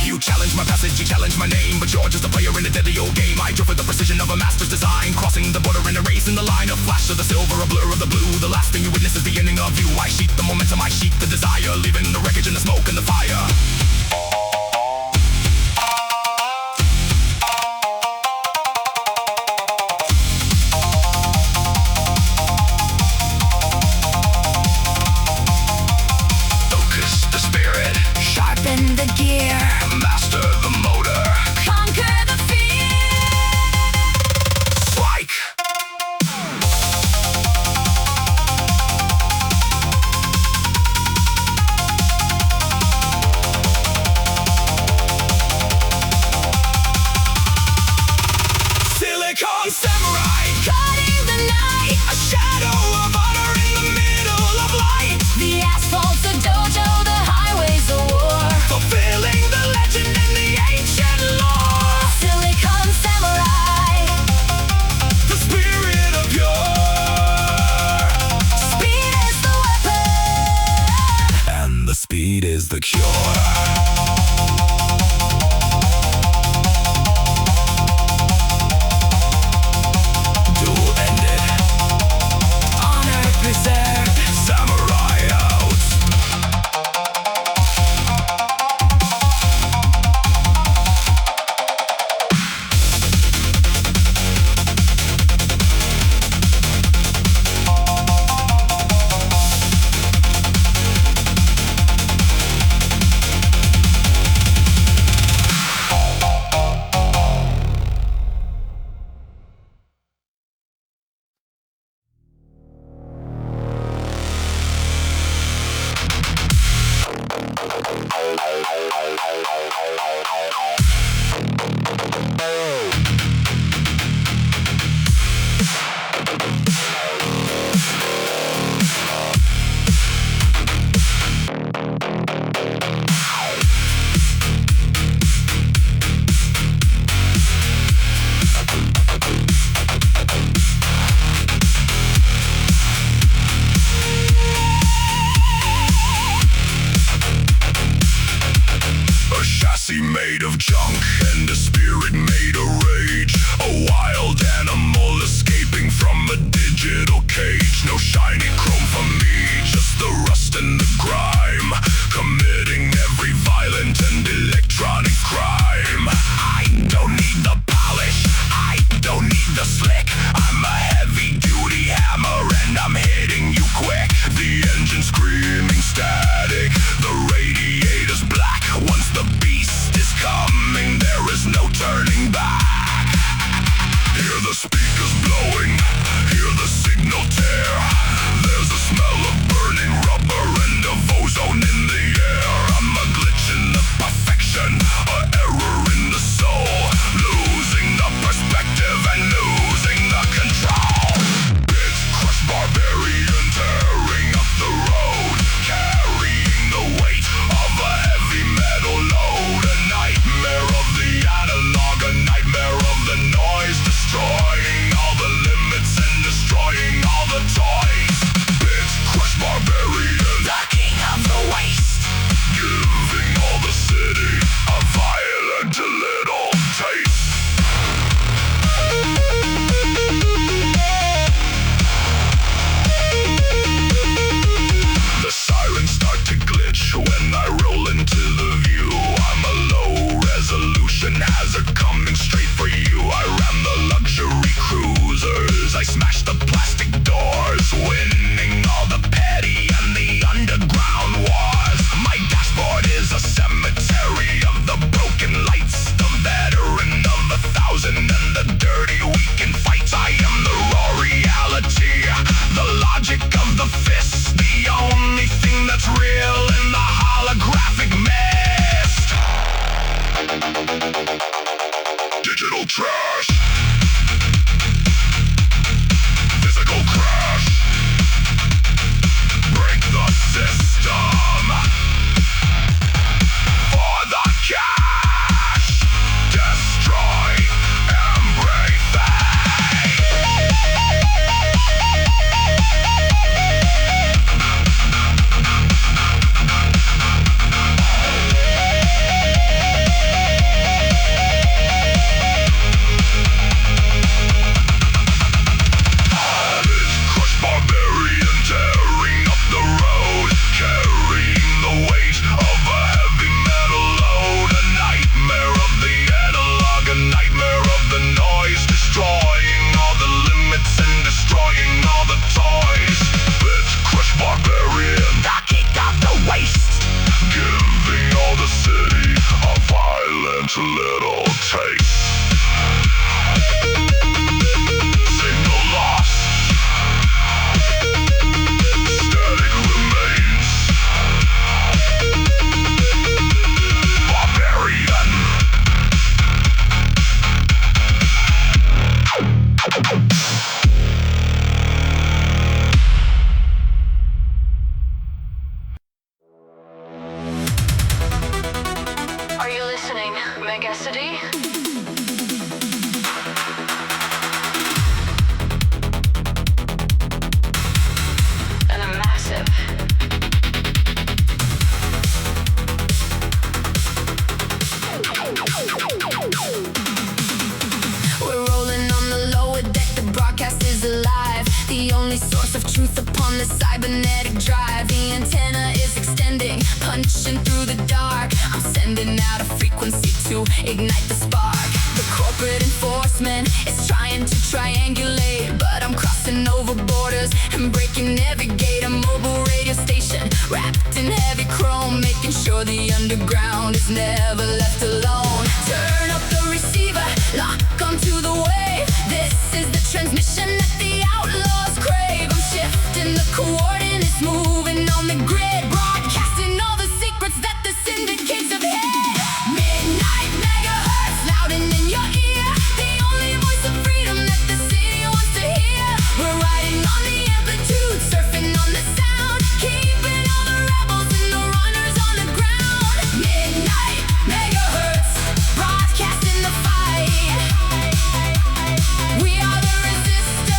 You challenge my passage, you challenge my name, but you're just a player in a deadly old game. I drove with the precision of a master's design, crossing the border in a race in the line. A flash of the silver, a blur of the blue. The last thing you witness is the ending of you. I sheet the momentum, I sheet the desire, leaving the wreckage and the smoke and the fire. Focus the spirit, sharpen the gear, master the motor, conquer the fear. strike. Silicon samurai, Cutting the night, a shadow of honor in the middle of light, the asphalt's a dojo, the highway's a war. fulfilling the legend and the ancient law. Silicon samurai, The spirit of pure. speed is the weapon, And the speed is the cure. Duel ended, honor preserved. samurai out. cybernetic drive. The antenna is extending, punching through the dark. I'm sending out a frequency to ignite the spark. The corporate enforcement is trying to triangulate, but I'm crossing over borders and breaking every gate. A mobile radio station wrapped in heavy chrome, making sure the underground is never left alone. Turn up the receiver, lock onto the wave. This is the transmission that the outlaws crave. I'm shifting the coordinates, moving on the grid, broadcasting all the secrets that the syndicates have hid. Midnight megahertz, loud and in your ear, the only voice of freedom that the city wants to hear. We're riding on the amplitude, surfing on the sound, keeping all the rebels and the runners on the ground. Midnight megahertz, broadcasting the fight. We are the resistance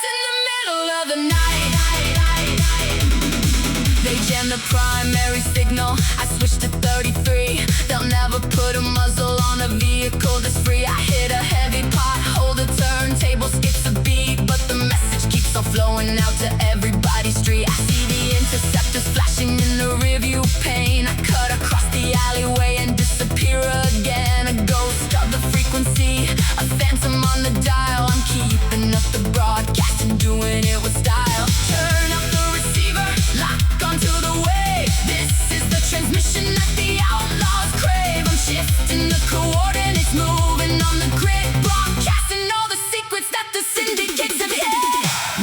in the middle of the night. They jam the primary signal, I switched to 33. They'll never put a muzzle on a vehicle that's free. I hit a heavy pothole, the turntable skips a beat, but the message keeps on flowing out to everybody's street. I see the interceptors flashing in the rearview pane. I cut across the alleyway and disappear again. A ghost of the frequency, a phantom on the dial. I'm keeping up the broadcast and doing it with style. Turn up the receiver, lock onto the wave. This is the transmission that the outlaws crave. I'm shifting the coordinates, moving on the grid, broadcasting all the secrets that the syndicates have hid.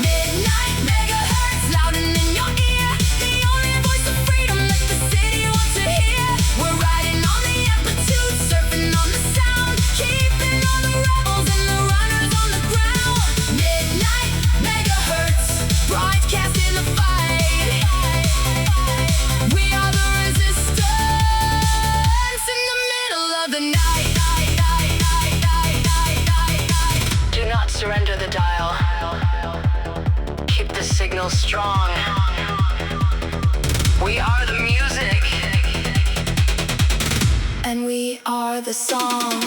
Midnight megahertz, loud and in your ear, the only voice of freedom that the city wants to hear. We're riding on the amplitude, surfing on the sound, keeping all the rebels and the runners on the ground. Midnight megahertz, broadcasting the fight. We are the resistance in the middle of the night. Do not surrender the dial. Keep the signal strong. We are the music. And we are the song.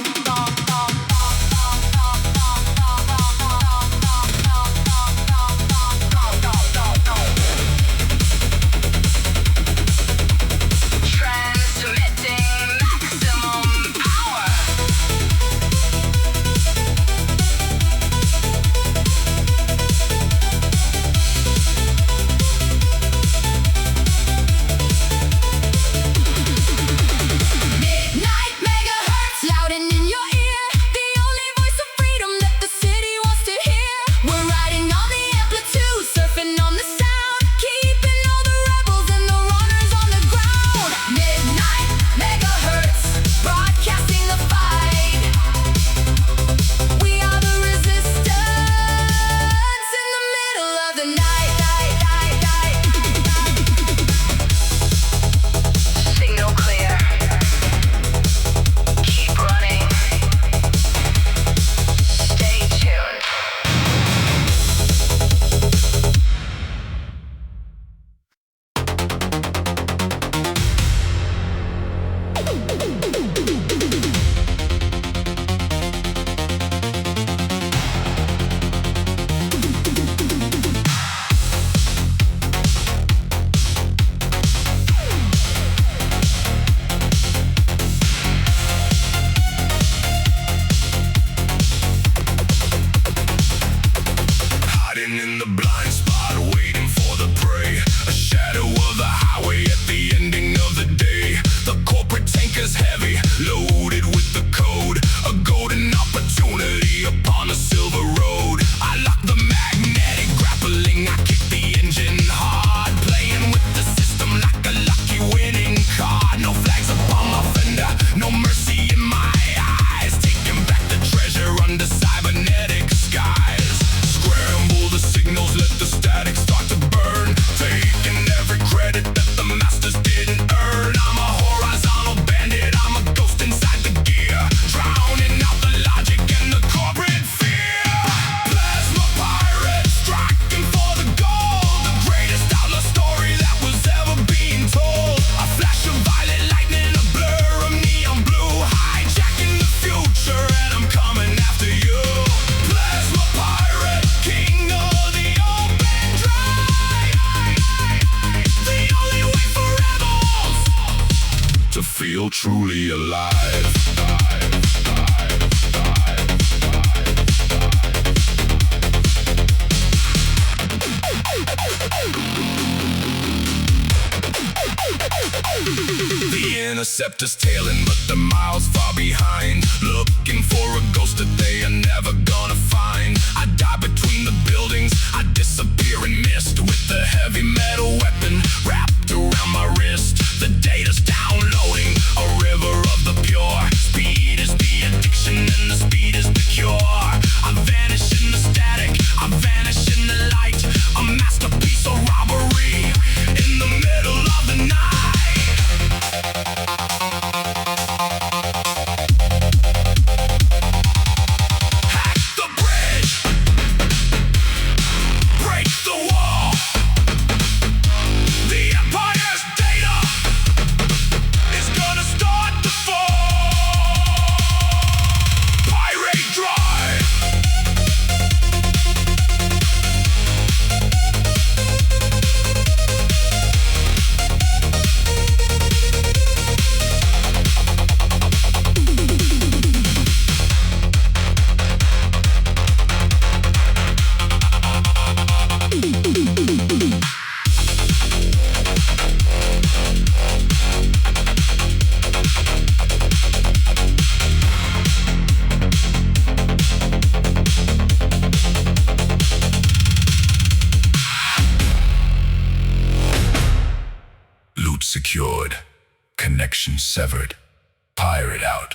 Transmitting maximum power. Midnight megahertz, loud and in your ear, feel truly alive. The interceptor's tailing, but they're miles far behind, looking for a ghost that they are never gonna find. I die between the buildings, I disappear in mist, with the heavy metal weapon wrapped around my wrist. The data's downloading, a river of the pure. Speed is the addiction and the speed is the cure. I vanish in the static, I vanish in the light, a masterpiece of robbery in the middle of the night. Secured, connection severed, pirate out.